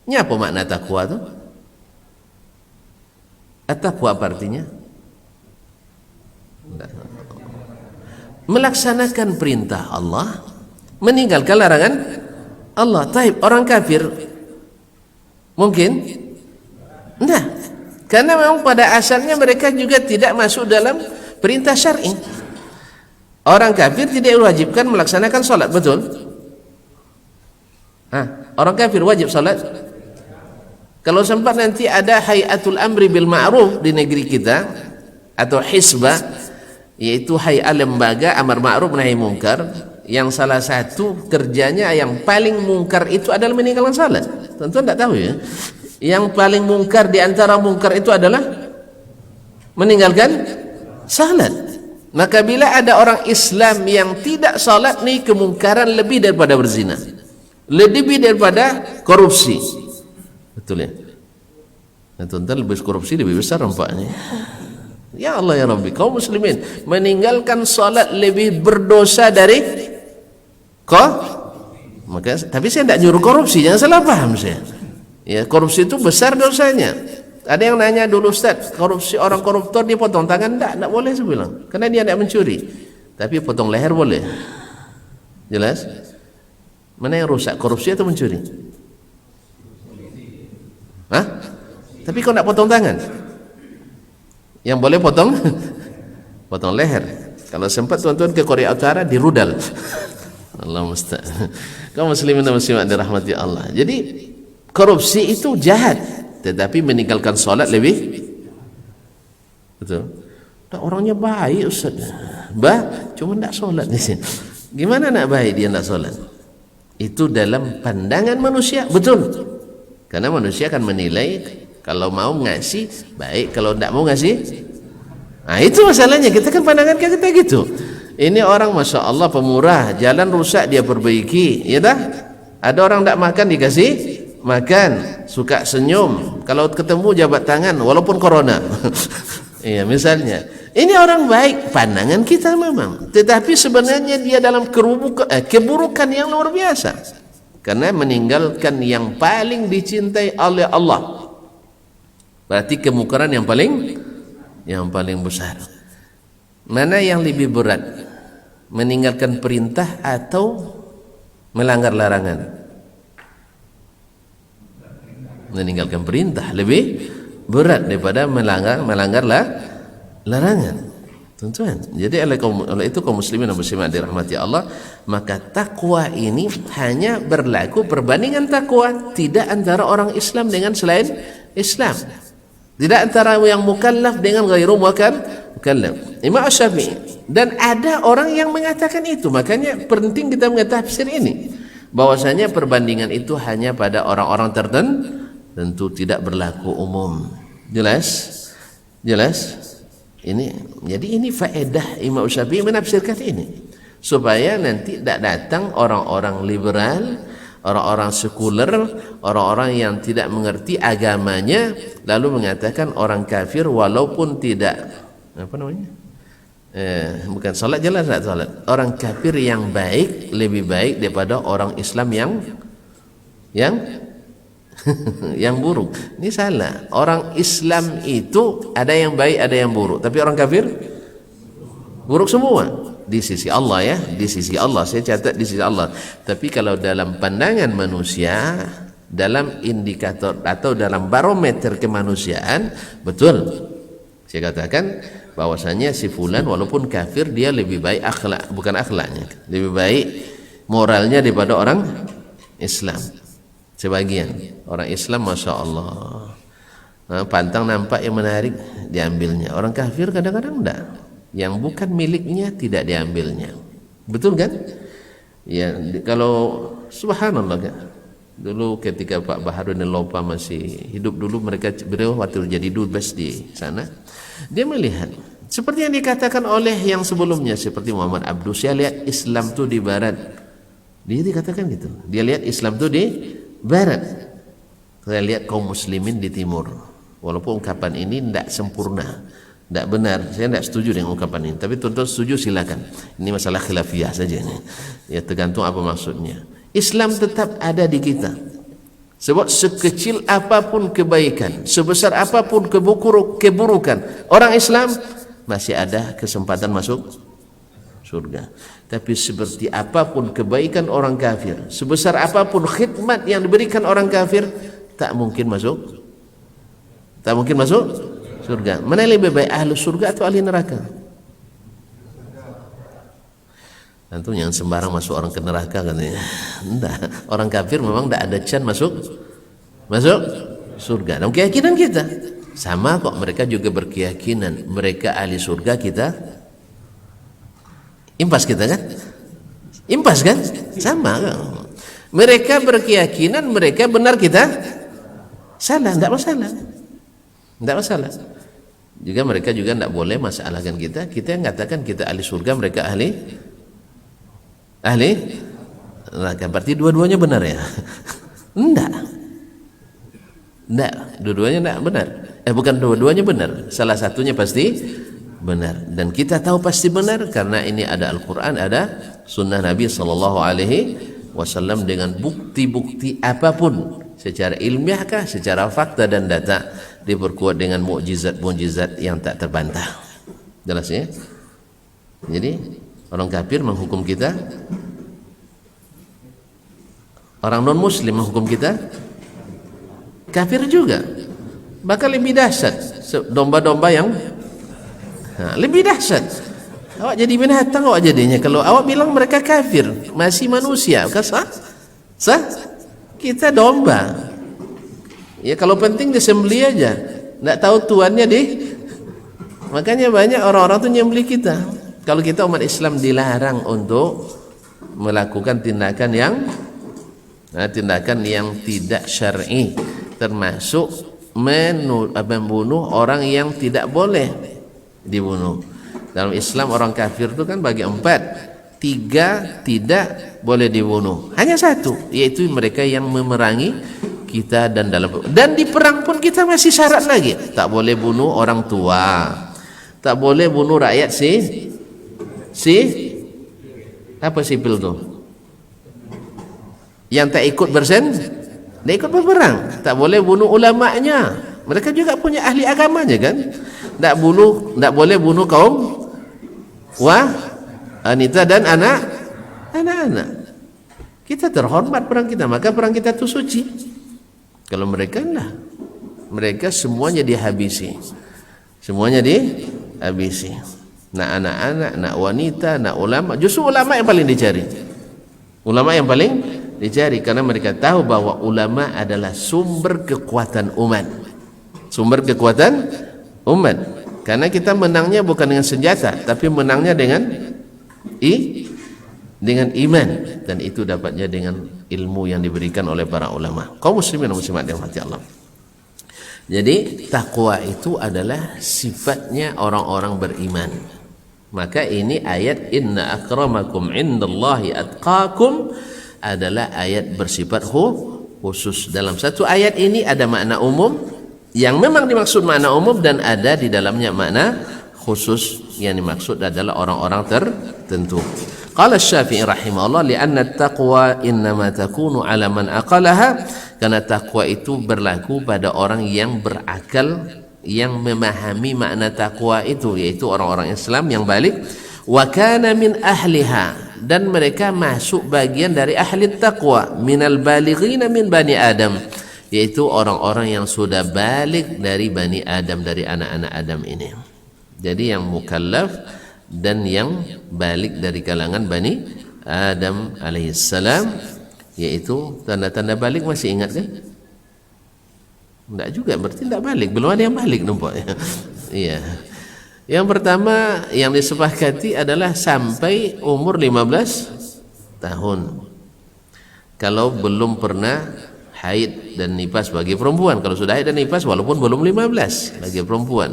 Ini apa makna takwa itu? At-taqwa apa artinya? Melaksanakan perintah Allah, meninggalkan larangan Allah. Taib, orang kafir mungkin? Nah, karena memang pada asalnya mereka juga tidak masuk dalam perintah syar'i. Orang kafir tidak diwajibkan melaksanakan salat, betul? Orang kafir wajib salat? Kalau sempat nanti ada hayatul amri bil ma'ruf di negeri kita atau hisbah, yaitu hayat lembaga amar ma'ruf nahi mungkar, yang salah satu kerjanya yang paling mungkar itu adalah meninggalkan salat. Tentu tidak tahu ya. Yang paling mungkar di antara mungkar itu adalah meninggalkan salat. Maka bila ada orang Islam yang tidak salat, nih kemungkaran lebih daripada berzina, lebih daripada korupsi. Betul ya? Nah, tuan-tuan, lebih korupsi lebih besar nampaknya. Ya Allah ya Rabbi, kaum muslimin meninggalkan salat lebih berdosa dari maka, tapi saya tidak nyuruh korupsi, jangan salah paham saya. Ya, korupsi itu besar dosanya. Ada yang nanya dulu, Ustaz, korupsi, orang koruptor dia potong tangan? Tidak boleh saya bilang, karena dia tidak mencuri. Tapi potong leher boleh. Jelas? Mana yang rusak, korupsi atau mencuri? Tapi kau tidak potong tangan? Yang boleh potong potong leher. Kalau sempat tuan-tuan ke Korea Utara, dirudal. Allah musta'an. Kaum muslimin dan muslimat dirahmati Allah. Jadi korupsi itu jahat, tetapi meninggalkan salat lebih betul. Orangnya baik Ustaz, cuma tidak salat di sini. Gimana nak baik dia tidak salat? Itu dalam pandangan manusia, betul. Karena manusia akan menilai, kalau mau ngasih baik, kalau tidak mau ngasih. Nah, itu masalahnya. Kita kan pandangan kita gitu. Ini orang masya Allah pemurah, jalan rusak dia perbaiki, ya dah. Ada orang tidak makan dikasih makan, suka senyum. Kalau ketemu jabat tangan, walaupun corona. Iya, misalnya. Ini orang baik, pandangan kita memang. Tetapi sebenarnya dia dalam keburukan yang luar biasa. Karena meninggalkan yang paling dicintai oleh Allah. Berarti kemungkaran yang paling besar. Mana yang lebih berat? Meninggalkan perintah atau melanggar larangan? Meninggalkan perintah lebih berat daripada melanggar larangan. Tuan-tuan, jadi oleh itu kaum muslimin dan muslimat dirahmati Allah, maka takwa ini hanya berlaku perbandingan takwa, tidak antara orang Islam dengan selain Islam, tidak antara yang mukallaf dengan ghairu mukallaf. Imam Syafi'i, dan ada orang yang mengatakan itu. Makanya penting kita mengetahui tafsir ini, bahwasanya perbandingan itu hanya pada orang-orang tertentu, tidak berlaku umum. Jelas? Jadi ini faedah Imam Syafi'i menafsirkan ini, supaya nanti tidak datang orang-orang liberal, orang-orang sekuler, orang-orang yang tidak mengerti agamanya, lalu mengatakan orang kafir walaupun tidak bukan salat, jelas tak salat. Orang kafir yang baik lebih baik daripada orang Islam yang buruk. Ini salah. Orang Islam itu ada yang baik, ada yang buruk. Tapi orang kafir buruk semua di sisi Allah ya, di sisi Allah. Saya catat di sisi Allah. Tapi kalau dalam pandangan manusia, dalam indikator atau dalam barometer kemanusiaan, betul. Saya katakan bahwasanya si fulan walaupun kafir dia lebih baik akhlaknya, lebih baik moralnya daripada orang Islam. Sebagian orang Islam masya Allah, pantang nampak yang menarik diambilnya. Orang kafir kadang-kadang enggak, yang bukan miliknya tidak diambilnya. Betul kan? Ya, kalau subhanallah kan, dulu ketika Pak Baharudin Lopa masih hidup dulu, beliau waktu jadi dubes di sana, dia melihat seperti yang dikatakan oleh yang sebelumnya, seperti Muhammad Abdus, saya lihat Islam itu di barat. Dia dikatakan gitu, dia lihat Islam itu di barat. Saya lihat kaum muslimin di timur. Walaupun ungkapan ini tidak sempurna, tidak benar, saya tidak setuju dengan ungkapan ini. Tapi tuan-tuan setuju silakan. Ini masalah khilafiyah saja nih. Ya tergantung apa maksudnya. Islam tetap ada di kita. Sebab sekecil apapun kebaikan, sebesar apapun keburukan, orang Islam masih ada kesempatan masuk surga. Tapi seperti apapun kebaikan orang kafir, sebesar apapun khidmat yang diberikan orang kafir, tak mungkin masuk surga. Mana yang lebih baik, ahli surga atau ahli neraka? Tentu yang sembarang masuk orang ke neraka katanya. Enggak, orang kafir memang tidak ada chance masuk surga. Dan keyakinan kita sama kok, mereka juga berkeyakinan mereka ahli surga, kita impas kita kan? Impas kan? Sama kan? Mereka berkeyakinan mereka benar, kita salah, tidak masalah. Tidak masalah. Juga mereka juga tidak boleh masalahkan kita. Kita yang katakan kita ahli surga, mereka ahli neraka. Berarti dua-duanya benar ya? Enggak, dua-duanya enggak benar. Bukan dua-duanya benar, salah satunya pasti benar. Dan kita tahu pasti benar karena ini ada Al-Quran, ada Sunnah Nabi SAW dengan bukti-bukti apapun, secara ilmiahkah, secara fakta dan data, diperkuat dengan mukjizat-mukjizat yang tak terbantah. Jelas ya? Jadi orang kafir menghukum kita, orang non muslim menghukum kita kafir juga. Bahkan lebih dahsyat, domba-domba yang lebih dahsyat. Awak jadi binatang awak jadinya kalau awak bilang mereka kafir, masih manusia. Sah? Kita domba. Ya kalau penting disembelih aja, tidak tahu tuannya deh. Makanya banyak orang-orang tuh nyembelih kita. Kalau kita umat Islam dilarang untuk melakukan tindakan yang tidak syar'i, termasuk membunuh orang yang tidak boleh dibunuh. Dalam Islam orang kafir itu kan bagi 4, 3 tidak boleh dibunuh, hanya 1, yaitu mereka yang memerangi kita. Dan di perang pun kita masih syarat lagi, tak boleh bunuh orang tua, tak boleh bunuh rakyat apa sipil tuh yang tak ikut tak ikut berperang, tak boleh bunuh ulamanya, mereka juga punya ahli agamanya kan. Tak boleh bunuh kaum wanita dan anak-anak. Kita terhormat perang kita, maka perang kita itu suci. Kalau mereka enggak, mereka semuanya dihabisi, nak anak-anak, nak wanita, nak ulama. Justru ulama yang paling dicari, karena mereka tahu bahwa ulama adalah sumber kekuatan umat. Karena kita menangnya bukan dengan senjata, tapi menangnya dengan iman, dan itu dapatnya dengan ilmu yang diberikan oleh para ulama. Kaum muslimin dan muslimat yang dirahmati Allah. Jadi takwa itu adalah sifatnya orang-orang beriman. Maka ini ayat inna akramakum indallahi atqakum adalah ayat bersifat khusus. Dalam satu ayat ini ada makna umum yang memang dimaksud makna umum, dan ada di dalamnya makna khusus yang dimaksud adalah orang-orang tertentu. Qala Asy-Syafi'i rahimahullah, li'anna at-taqwa innama takunu 'ala man aqalaha, karena takwa itu berlaku pada orang yang berakal, yang memahami makna takwa itu, yaitu orang-orang Islam yang balik. Wa kana min ahliha, dan mereka masuk bagian dari ahli taqwa, minal balighina min bani Adam, yaitu orang-orang yang sudah balik dari bani Adam, dari anak-anak Adam ini. Jadi yang mukallaf dan yang balik dari kalangan bani Adam alaihissalam, yaitu tanda-tanda balik masih ingat kan? Enggak juga, berarti enggak balik, belum ada yang balik nampaknya. Iya. Yang pertama yang disepakati adalah sampai umur 15 tahun. Kalau belum pernah haid dan nifas bagi perempuan, kalau sudah haid dan nifas walaupun belum 15 bagi perempuan,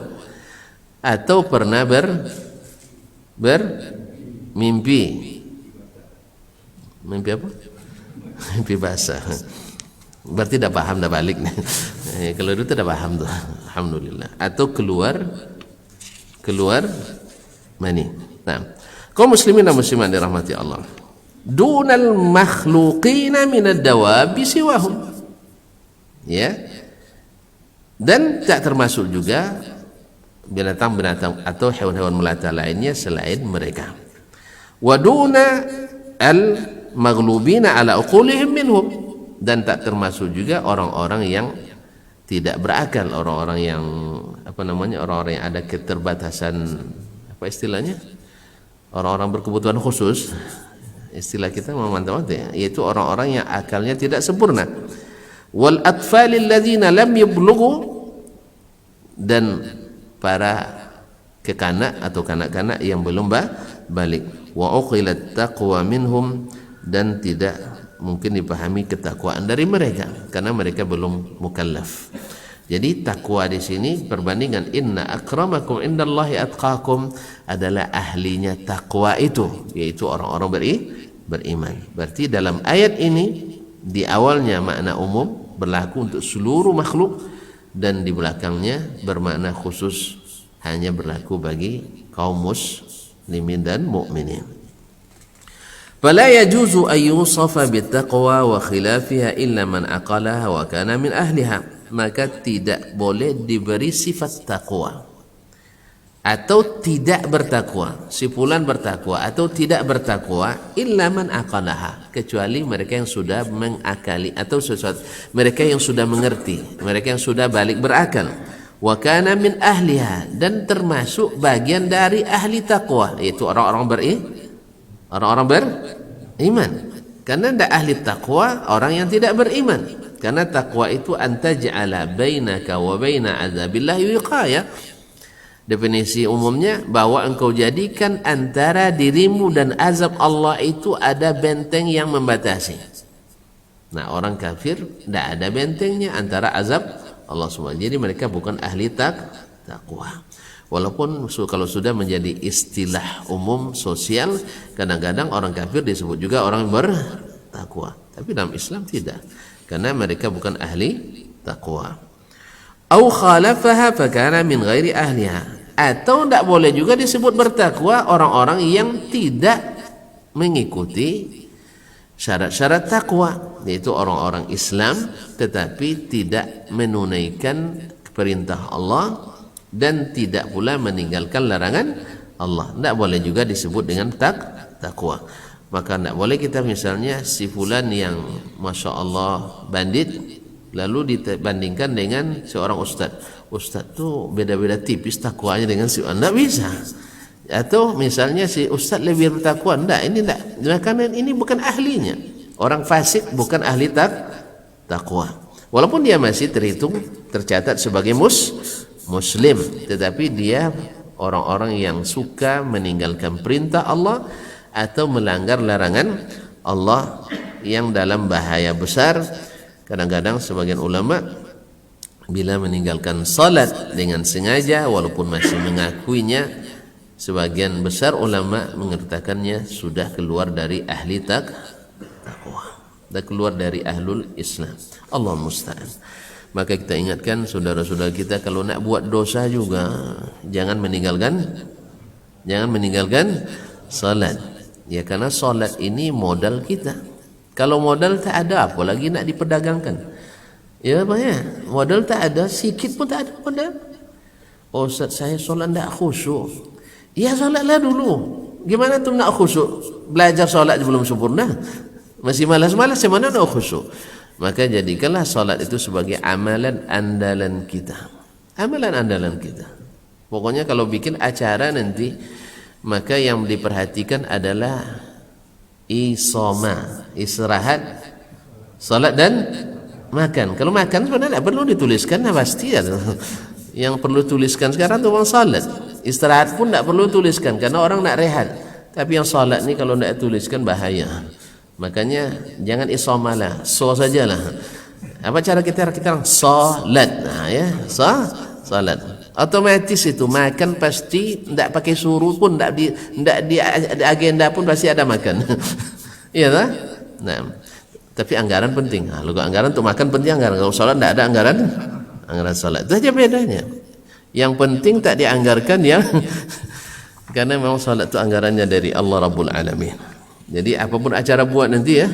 atau pernah mimpi apa? Mimpi basah. Berarti dah paham, dah balik nih. Kalau itu dah paham tuh. Alhamdulillah. Atau keluar mani. Nah, kaum muslimin dan muslimat dirahmati Allah. Dunal makhluqina minad dawabi siwahum. Ya. Dan tak termasuk juga binatang-binatang atau hewan-hewan melata lainnya selain mereka. Wa duna al maghlubina ala uqulihim minhum, dan tak termasuk juga orang-orang yang tidak berakal, orang-orang yang orang-orang yang ada keterbatasan, apa istilahnya, orang-orang berkebutuhan khusus, istilah kita memantau ya, yaitu orang-orang yang akalnya tidak sempurna. Wal atfalil ladzina lam yablughu, dan para kekanak atau kanak-kanak yang belum balik. Wa uqilat taqwa minhum, dan tidak mungkin dipahami ketakwaan dari mereka karena mereka belum mukallaf. Jadi takwa di sini perbandingan inna akramakum indallahi atqakum adalah ahlinya takwa itu, yaitu orang-orang beriman. Berarti dalam ayat ini di awalnya makna umum berlaku untuk seluruh makhluk, dan di belakangnya bermakna khusus hanya berlaku bagi kaum muslimin dan mukminin. Fala yajuzu an yusafa bittaqwa wa khilafiha illa man aqalaha wa kana min ahliha. Maka tidak boleh diberi sifat takwa atau tidak bertakwa, si fulan bertakwa atau tidak bertakwa, illa man aqalaha, kecuali mereka yang sudah mengakali atau sesuatu, mereka yang sudah mengerti, mereka yang sudah balik berakal. Wa kana min ahliha, dan termasuk bagian dari ahli takwa, yaitu orang-orang beriman. Karena tidak ahli takwa orang yang tidak beriman. Karena takwa itu antaj'ala bainaka wa baina azabillahi wiqaya. Definisi umumnya bahwa engkau jadikan antara dirimu dan azab Allah itu ada benteng yang membatasi. Nah, orang kafir tidak ada bentengnya antara azab Allah SWT. Jadi mereka bukan ahli takwa. Walaupun kalau sudah menjadi istilah umum sosial, kadang-kadang orang kafir disebut juga orang bertakwa. Tapi dalam Islam tidak, karena mereka bukan ahli takwa. Au khalafaha fakana min ghairi ahliha, atau tidak boleh juga disebut bertakwa orang-orang yang tidak mengikuti syarat-syarat takwa, yaitu orang-orang Islam tetapi tidak menunaikan perintah Allah dan tidak pula meninggalkan larangan Allah. Tidak boleh juga disebut dengan takwa. Maka tidak boleh kita misalnya si fulan yang Masya Allah bandit, lalu dibandingkan dengan seorang ustaz tuh beda-beda tipis takwanya dengan si anda, bisa. Atau misalnya si ustaz lebih bertakwa, ini tidak, karena ini bukan ahlinya. Orang fasik bukan ahli takwa, walaupun dia masih tercatat sebagai muslim, tetapi dia orang-orang yang suka meninggalkan perintah Allah atau melanggar larangan Allah yang dalam bahaya besar. Kadang-kadang sebagian ulama bila meninggalkan salat dengan sengaja walaupun masih mengakuinya, sebagian besar ulama mengatakannya sudah keluar dari ahli takwa, sudah keluar dari ahlul Islam. Allah musta'an. Maka kita ingatkan saudara-saudara kita, kalau nak buat dosa juga jangan meninggalkan salat. Ya, karena salat ini modal kita. Kalau modal tak ada, apa lagi nak diperdagangkan? Ya banyak, modal tak ada, sikit pun tak ada modal. Oh Ustaz, saya solat tak khusyuk. Ya solatlah dulu. Gimana tu nak khusyuk? Belajar solat belum sempurna, masih malas-malas, macam mana nak khusyuk? Maka jadikanlah solat itu sebagai amalan andalan kita. Amalan andalan kita. Pokoknya kalau bikin acara nanti, maka yang diperhatikan adalah isoma, istirahat, salat dan makan. Kalau makan sebenarnya perlu dituliskan, pasti ya. Yang perlu tuliskan sekarang tu orang salat. Istirahat pun tak perlu tuliskan karena orang nak rehat. Tapi yang salat ni kalau tak tuliskan bahaya. Makanya jangan isoma lah, sajalah. Apa cara kita salat? Nah ya, salat. Otomatis itu makan pasti tidak pakai suruh pun, tidak di agenda pun pasti ada makan. Iya tak? Nah, Tapi anggaran penting. Nah, kalau anggaran untuk makan penting, anggaran kalau sholat tidak ada anggaran sholat. Itu aja bedanya. Yang penting tak dianggarkan yang karena memang sholat itu anggarannya dari Allah Rabbul Alamin. Jadi apapun acara buat nanti ya,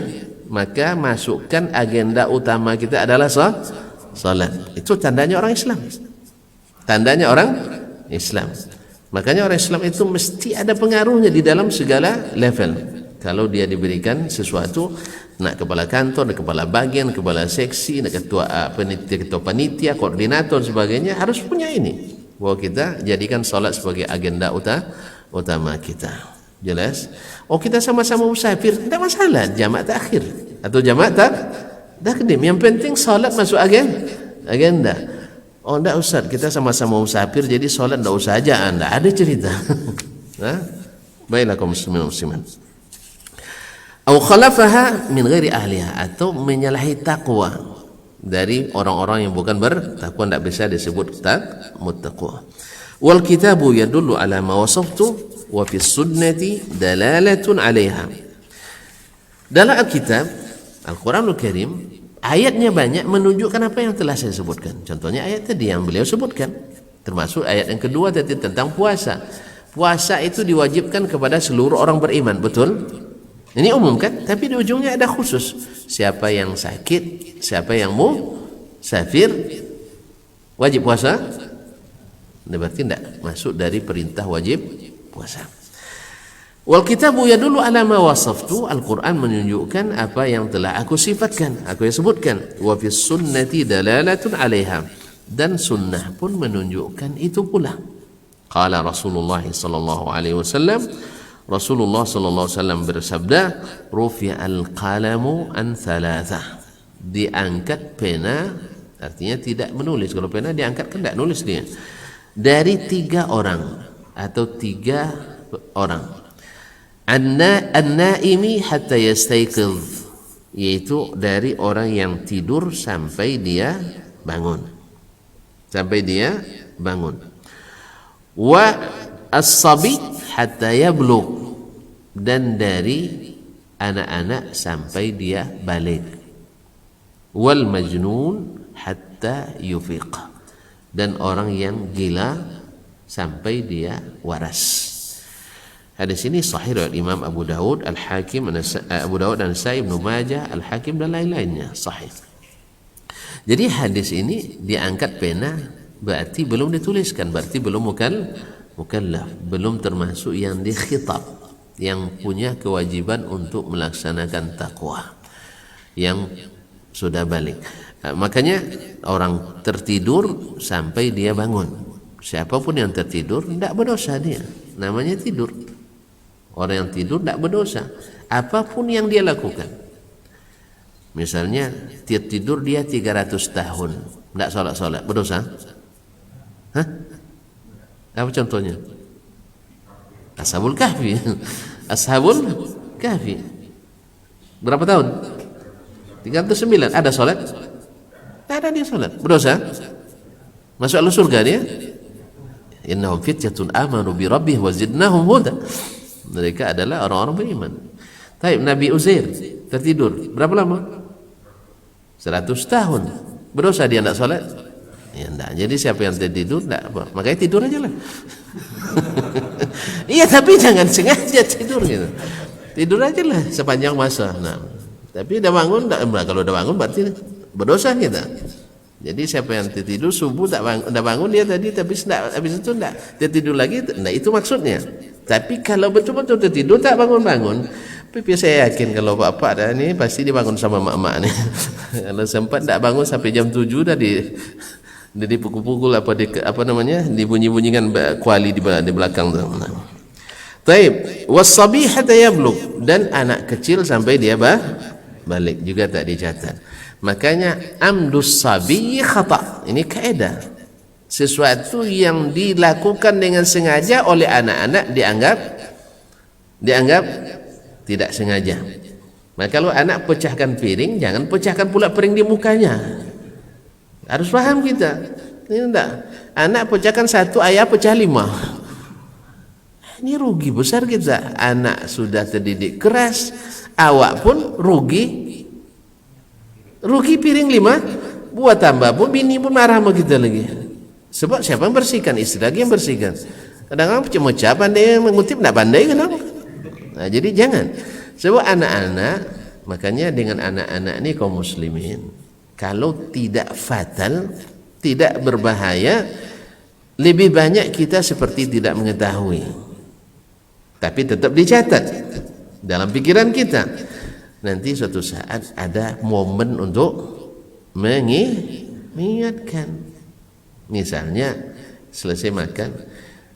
maka masukkan agenda utama kita adalah sholat. Itu tandanya orang Islam. Tandanya orang Islam. Makanya orang Islam itu mesti ada pengaruhnya di dalam segala level. Kalau dia diberikan sesuatu, nak kepala kantor, nak kepala bagian, kepala seksi, nak ketua panitia, koordinator, sebagainya, harus punya ini. Bahwa kita jadikan salat sebagai agenda utama kita. Jelas? Oh, kita sama-sama musafir, tidak masalah, jamak takhir atau jamak takdim. Yang penting salat masuk agenda. Oh, enggak Ustaz, kita sama-sama musafir jadi salat enggak usah aja, enggak ada cerita. Nah, baiklah kaum muslimin muslimat. Au khalafaha min ghairi ahliha, atau menyalahi takwa dari orang-orang yang bukan bertakwa, enggak bisa disebut muttaqwa. Wal kitabu yadullu ala ma wasaftu wa fi sunnati dalalatun 'alaiha. Dalam Alkitab, Al-Qur'anul Karim, ayatnya banyak menunjukkan apa yang telah saya sebutkan. Contohnya ayat tadi yang beliau sebutkan, termasuk ayat yang kedua tadi tentang puasa. Puasa itu diwajibkan kepada seluruh orang beriman, betul? Ini umum kan? Tapi di ujungnya ada khusus. Siapa yang sakit, siapa yang musafir, wajib puasa. Ini berarti tidak masuk dari perintah wajib puasa. Wal kitabu yadullu ala ma wasaftu, Al-Quran menunjukkan apa yang telah aku sifatkan, aku yang sebutkan. Wa fis sunnati dalalatun 'alaiha, dan sunnah pun menunjukkan itu pula. Qala Rasulullah sallallahu alaihi wasallam, Rasulullah sallallahu alaihi wasallam bersabda, rufi'al qalamu an thalathah, diangkat pena, artinya tidak menulis. Kalau pena diangkat kan tidak nulis dia. Dari 3 orang atau 3 orang. An-naimi hatta yastayqiz, yaitu dari orang yang tidur sampai dia bangun. Sampai dia bangun. Wa as-sabi hatta yablugh, dan dari anak-anak sampai dia balik. Wal majnun hatta yufiq, dan orang yang gila sampai dia waras. Hadis ini sahih riwayat Imam Abu Daud, Al-Hakim, Abu Daud dan Nasa'i, Ibnu Majah, Al-Hakim dan lain-lainnya sahih. Jadi hadis ini diangkat pena berarti belum dituliskan, berarti belum mukallaf, belum termasuk yang dikhitab, yang punya kewajiban untuk melaksanakan takwa, yang sudah balik. Makanya orang tertidur sampai dia bangun, siapapun yang tertidur tidak berdosa, dia namanya tidur. Orang yang tidur tidak berdosa apapun yang dia lakukan. Misalnya tidur dia 300 tahun tidak sholat, berdosa? Hah? Apa contohnya? Ashabul Kahfi. Ashabul Kahfi berapa tahun? 309. Ada sholat? Tidak ada dia sholat, berdosa? Masuk surga dia? Innahum fityatun amanu bi rabbihim wa zidnahum huda. Mereka adalah orang-orang beriman. Taib, Nabi Uzair tertidur berapa lama? 100 tahun. Berdosa dia tidak sholat? Ya enggak. Jadi siapa yang tertidur tidak apa. Makanya tidur aja lah. Iya, tapi jangan sengaja tidur gitu. Tidur aja lah sepanjang masa. Nah, tapi udah bangun, kalau udah bangun berarti berdosa kita. Jadi siapa yang tertidur subuh udah bangun dia tadi, tapi habis itu tidak tertidur lagi, nah itu maksudnya. Tapi kalau betul-betul tertidur tak bangun-bangun, tapi saya yakin kalau bapak ada ini pasti dibangun sama mak-mak nih. Kalau sempat tidak bangun sampai jam 7 dah dipukul-pukul dibunyi-bunyikan kuali di belakang tu. Taib, was-sabi hatta yablugh, dan anak kecil sampai dia balik juga tak dicatat. Makanya amdus sabi khata, ini kaidah. Sesuatu yang dilakukan dengan sengaja oleh anak-anak dianggap tidak sengaja. Maka kalau anak pecahkan piring, jangan pecahkan pula piring di mukanya. Harus paham kita. Ini enggak. Anak pecahkan 1, ayah pecah 5. Ini rugi besar kita. Anak sudah terdidik keras, awak pun rugi rugi piring 5, buat tambah pun bini pun marah sama kita lagi. Sebab siapa yang bersihkan? Istri lagi yang bersihkan. Kadang-kadang cemocah pandai mengutip, nak pandai kenapa? Nah, jadi jangan. Sebab anak-anak, makanya dengan anak-anak ini kaum muslimin, kalau tidak fatal, tidak berbahaya, lebih banyak kita seperti tidak mengetahui, tapi tetap dicatat dalam pikiran kita. Nanti suatu saat ada momen untuk mengingatkan. Misalnya selesai makan,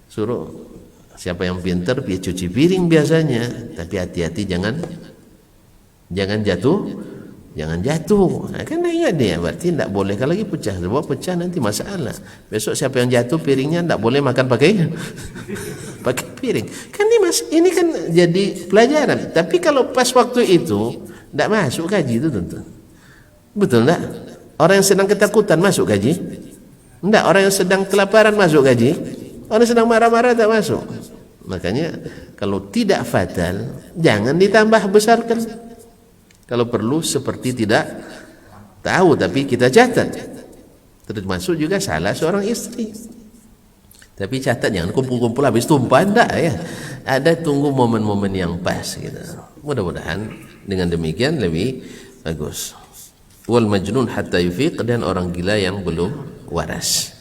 suruh siapa yang pintar dia cuci piring biasanya, tapi hati-hati jangan jatuh. Nah, kan ingat dia, berarti tidak boleh kalau lagi pecah, sebab pecah nanti masalah. Besok siapa yang jatuh piringnya tidak boleh makan pakai piring. Kan ini kan jadi pelajaran. Tapi kalau pas waktu itu tidak masuk kaji itu tentu. Betul tidak? Orang yang sedang ketakutan masuk kaji? Tidak. Orang yang sedang kelaparan masuk kaji? Orang yang sedang marah-marah tak masuk. Makanya kalau tidak fatal jangan ditambah besarkan. Kalau perlu seperti tidak tahu tapi kita catat. Termasuk juga salah seorang istri. Tapi catat, jangan kumpul-kumpul habis tumpah, enggak ya. Ada tunggu momen-momen yang pas gitu. Mudah-mudahan dengan demikian lebih bagus. Wal majnun hatta yufiq, dan orang gila yang belum waras.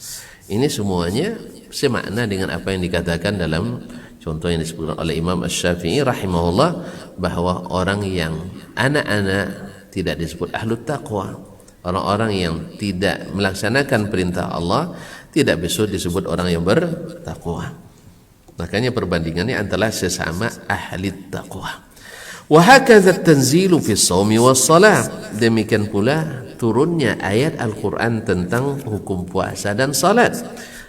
Ini semuanya semakna dengan apa yang dikatakan dalam contoh yang disebutkan oleh Imam Asy-Syafi'i rahimahullah, bahwa orang yang anak-anak tidak disebut ahlut taqwa. Orang-orang yang tidak melaksanakan perintah Allah tidak bisa disebut orang yang bertakwa. Makanya perbandingannya antara sesama ahli taqwa. Wa hakadha at-tanzilu fi shaumi was-shalah. Demikian pula turunnya ayat Al-Qur'an tentang hukum puasa dan salat.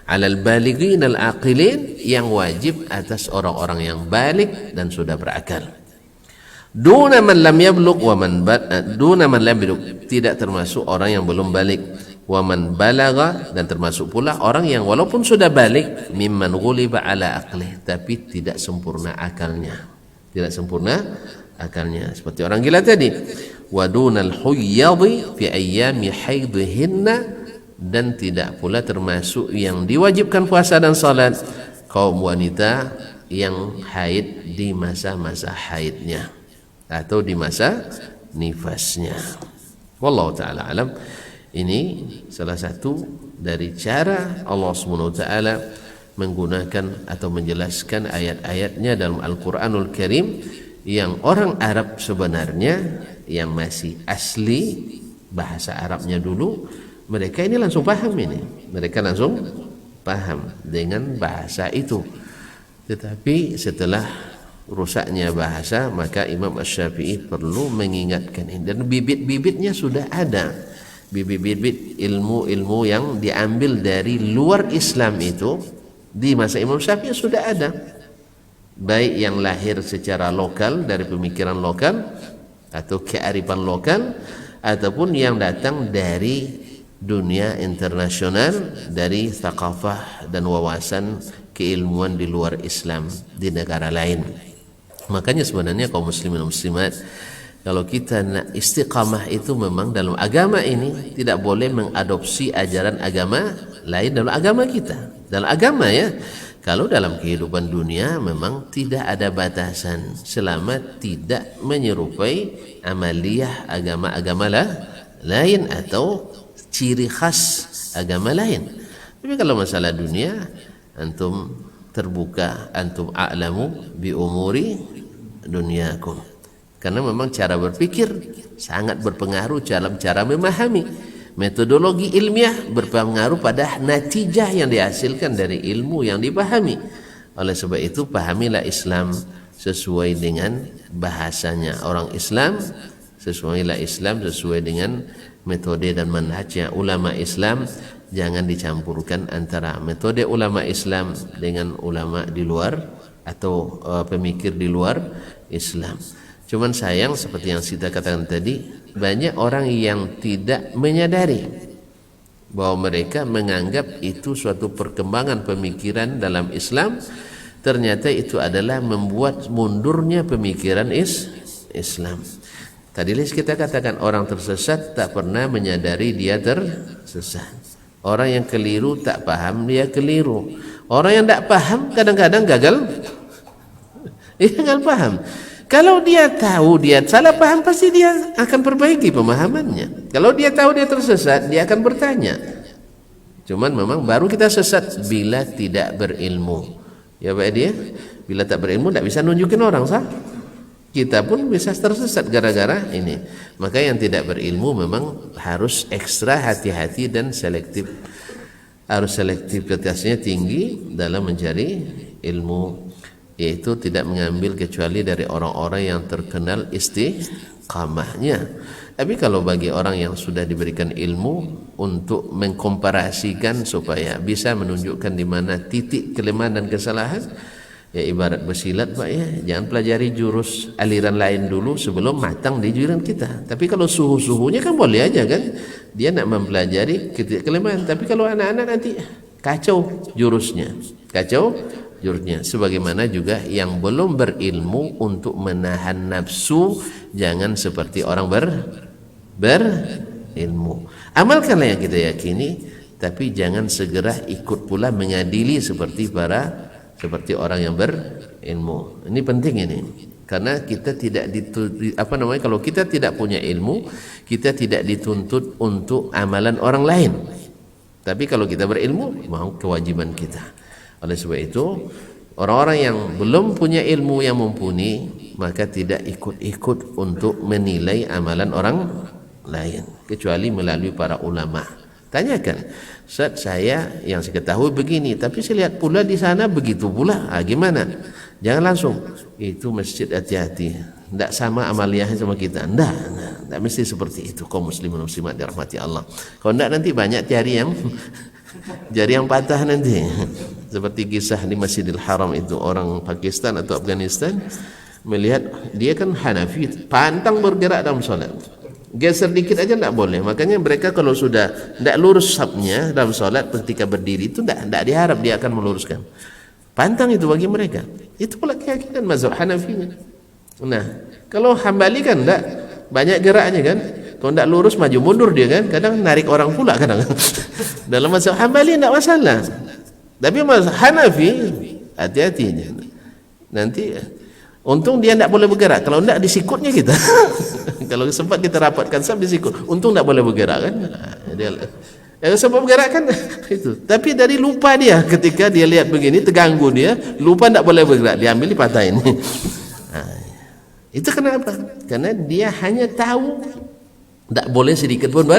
Alal balighin al-aqilin, yang wajib atas orang-orang yang balik dan sudah berakal. Duna man lam yablugh wa man lam yablugh, tidak termasuk orang yang belum balik. Wa man balagha, dan termasuk pula orang yang walaupun sudah balik, mimman ghuliba ala aqlih, tapi tidak sempurna akalnya. Tidak sempurna akalnya, seperti orang gila tadi. Wa dunal huyyadhi fi ayyami haidhihinna, dan tidak pula termasuk yang diwajibkan puasa dan salat kaum wanita yang haid di masa-masa haidnya atau di masa nifasnya. Wallahu ta'ala alam. Ini salah satu dari cara Allah Subhanahu wa taala menggunakan atau menjelaskan ayat-ayatnya dalam Al-Qur'anul Karim, yang orang Arab sebenarnya yang masih asli bahasa Arabnya dulu, mereka ini langsung paham ini. Mereka langsung paham dengan bahasa itu. Tetapi setelah rusaknya bahasa, maka Imam Asy-Syafi'i perlu mengingatkan ini. Dan bibit-bibitnya sudah ada. Bibit-bibit ilmu-ilmu yang diambil dari luar Islam itu di masa Imam Syafi'i sudah ada. Baik yang lahir secara lokal dari pemikiran lokal atau kearifan lokal, ataupun yang datang dari dunia internasional, dari thaqafah dan wawasan keilmuan di luar Islam di negara lain. Makanya sebenarnya kaum muslimin dan muslimat, kalau kita nak istiqamah itu memang dalam agama ini tidak boleh mengadopsi ajaran agama lain dalam agama kita. Dalam agama ya, kalau dalam kehidupan dunia memang tidak ada batasan selama tidak menyerupai amaliyah agama-agama lain atau ciri khas agama lain. Tapi kalau masalah dunia, antum terbuka, antum a'lamu bi umuri dunyakum. Karena memang cara berpikir sangat berpengaruh dalam cara memahami. Metodologi ilmiah berpengaruh pada natijah yang dihasilkan dari ilmu yang dipahami. Oleh sebab itu, pahamilah Islam sesuai dengan bahasanya orang Islam, sesuailah Islam sesuai dengan metode dan manhajnya ulama Islam. Jangan dicampurkan antara metode ulama Islam dengan ulama di luar atau pemikir di luar Islam. Cuman sayang seperti yang kita katakan tadi, banyak orang yang tidak menyadari bahwa mereka menganggap itu suatu perkembangan pemikiran dalam Islam. Ternyata itu adalah membuat mundurnya pemikiran Islam. Tadi kita katakan orang tersesat tak pernah menyadari dia tersesat. Orang yang keliru tak paham dia keliru. Orang yang tak paham kadang-kadang gagal paham. Kalau dia tahu dia salah paham, pasti dia akan perbaiki pemahamannya. Kalau dia tahu dia tersesat, dia akan bertanya. Cuman memang baru kita sesat bila tidak berilmu. Ya Pak dia, bila tak berilmu tak bisa nunjukin orang sah. Kita pun bisa tersesat gara-gara ini. Maka yang tidak berilmu memang harus ekstra hati-hati dan selektif. Harus selektivitasnya tinggi dalam mencari ilmu, yaitu tidak mengambil kecuali dari orang-orang yang terkenal istiqamahnya. Tapi kalau bagi orang yang sudah diberikan ilmu untuk mengkomparasikan supaya bisa menunjukkan di mana titik kelemahan dan kesalahan, ya ibarat bersilat Pak ya, jangan pelajari jurus aliran lain dulu sebelum matang di jurus kita. Tapi kalau suhu-suhunya kan boleh aja kan, dia nak mempelajari titik kelemahan. Tapi kalau anak-anak nanti kacau jurusnya, sebagaimana juga yang belum berilmu untuk menahan nafsu, jangan seperti orang berilmu. Amalkanlah yang kita yakini, tapi jangan segera ikut pula mengadili seperti orang yang berilmu. Ini penting ini, karena kita tidak kalau kita tidak punya ilmu, kita tidak dituntut untuk amalan orang lain. Tapi kalau kita berilmu, mau kewajiban kita. Oleh sebab itu, orang-orang yang belum punya ilmu yang mumpuni, maka tidak ikut-ikut untuk menilai amalan orang lain, kecuali melalui para ulama. Tanyakan, Ustaz, saya yang saya ketahui begini, tapi saya lihat pula di sana begitu pula. Gimana? Jangan langsung, itu masjid hati-hati, tidak sama amaliyahnya sama kita. Tidak mesti seperti itu. Kaum muslimin muslimat dirahmati Allah. Kalau tidak nanti banyak jari yang patah nanti. Seperti kisah di Masjidil Haram itu, orang Pakistan atau Afghanistan melihat dia kan Hanafi, pantang bergerak dalam salat. Geser dikit aja tidak boleh. Makanya mereka kalau sudah tidak lurus safnya dalam salat ketika berdiri itu tidak diharap dia akan meluruskan. Pantang itu bagi mereka. Itu pula keyakinan mazhab Hanafinya. Nah, kalau Hambali kan tidak banyak geraknya kan. Kalau tidak lurus maju mundur dia kan. Kadang narik orang pula kadang. Dalam mazhab Hambali tidak masalah. Tapi mazhab Hanafi hati-hati. Nanti untung dia tidak boleh bergerak. Kalau tidak disikutnya kita. Kalau sempat kita rapatkan sab disikut. Untung tidak boleh bergerak kan. Sebab bergerak kan itu. Tapi dari lupa dia ketika dia lihat begini terganggu dia, lupa tidak boleh bergerak, diambil dipatahin. Itu kenapa? Karena dia hanya tahu tidak boleh sedikit pun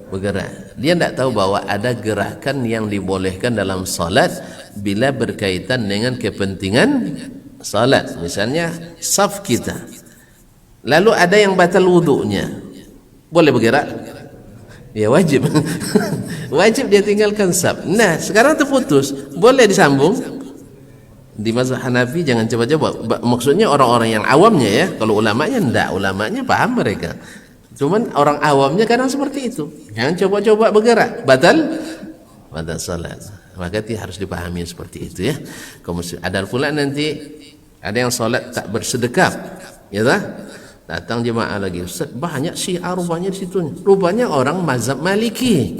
bergerak. Dia tidak tahu bahwa ada gerakan yang dibolehkan dalam salat bila berkaitan dengan kepentingan salat. Misalnya saf kita, lalu ada yang batal wudunya, boleh bergerak? Ya wajib. Wajib dia tinggalkan saf. Nah sekarang terputus, boleh disambung? Di mazhab Hanafi jangan coba-coba. Maksudnya orang-orang yang awamnya ya. Kalau ulamanya enggak, ulamanya paham mereka. Cuman orang awamnya kadang seperti itu. Jangan coba-coba bergerak, batal salat. Maka harus dipahami seperti itu ya. Ada pula nanti ada yang salat tak bersedekap, ya tak? Datang jemaah lagi, Ustaz, banyak syiar rupanya di situ. Rupanya orang mazhab Maliki.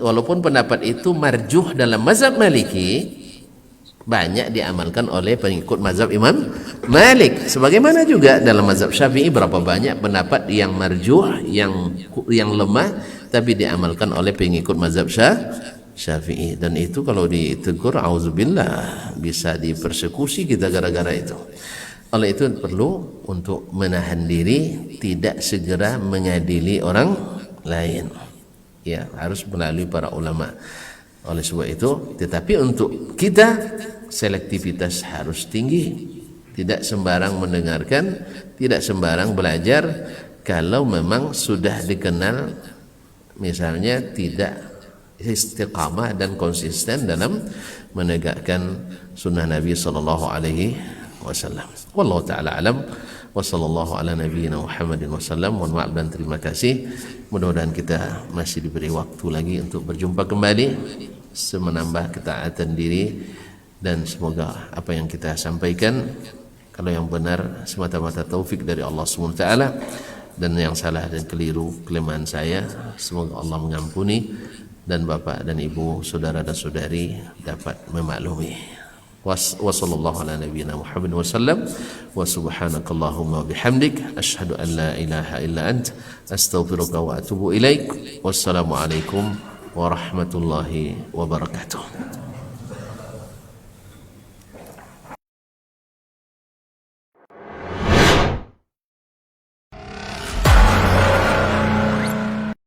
Walaupun pendapat itu marjuh dalam mazhab Maliki, banyak diamalkan oleh pengikut mazhab Imam Malik. Sebagaimana juga dalam mazhab Syafi'i, berapa banyak pendapat yang marjuh, yang lemah, tapi diamalkan oleh pengikut mazhab Syafi'i. Dan itu kalau ditegur, auzubillah, bisa dipersekusi kita gara-gara itu. Oleh itu perlu untuk menahan diri, tidak segera mengadili orang lain. Ya, harus melalui para ulama. Oleh sebab itu, tetapi untuk kita selektivitas harus tinggi. Tidak sembarang mendengarkan, tidak sembarang belajar. Kalau memang sudah dikenal, misalnya tidak istiqamah dan konsisten dalam menegakkan sunnah Nabi sallallahu alaihi wasallam. Wallahu taala alam wa sallallahu ala nabiyyina Muhammadin wasallam. Mohon maaf dan terima kasih. Mudah-mudahan kita masih diberi waktu lagi untuk berjumpa kembali, menambah ketaatan diri, dan semoga apa yang kita sampaikan Kalau yang benar semata-mata taufik dari Allah SWT, dan yang salah dan keliru kelemahan saya, semoga Allah mengampuni dan bapak dan ibu, saudara dan saudari dapat memaklumi. Wassallallahu ala nabiyyina Muhammad wasallam, wa subhanakallahumma bihamdik asyhadu an la ilaha illa ant astaghfiruka wa atubu ilaik. Wassalamu alaikum warahmatullahi wabarakatuh.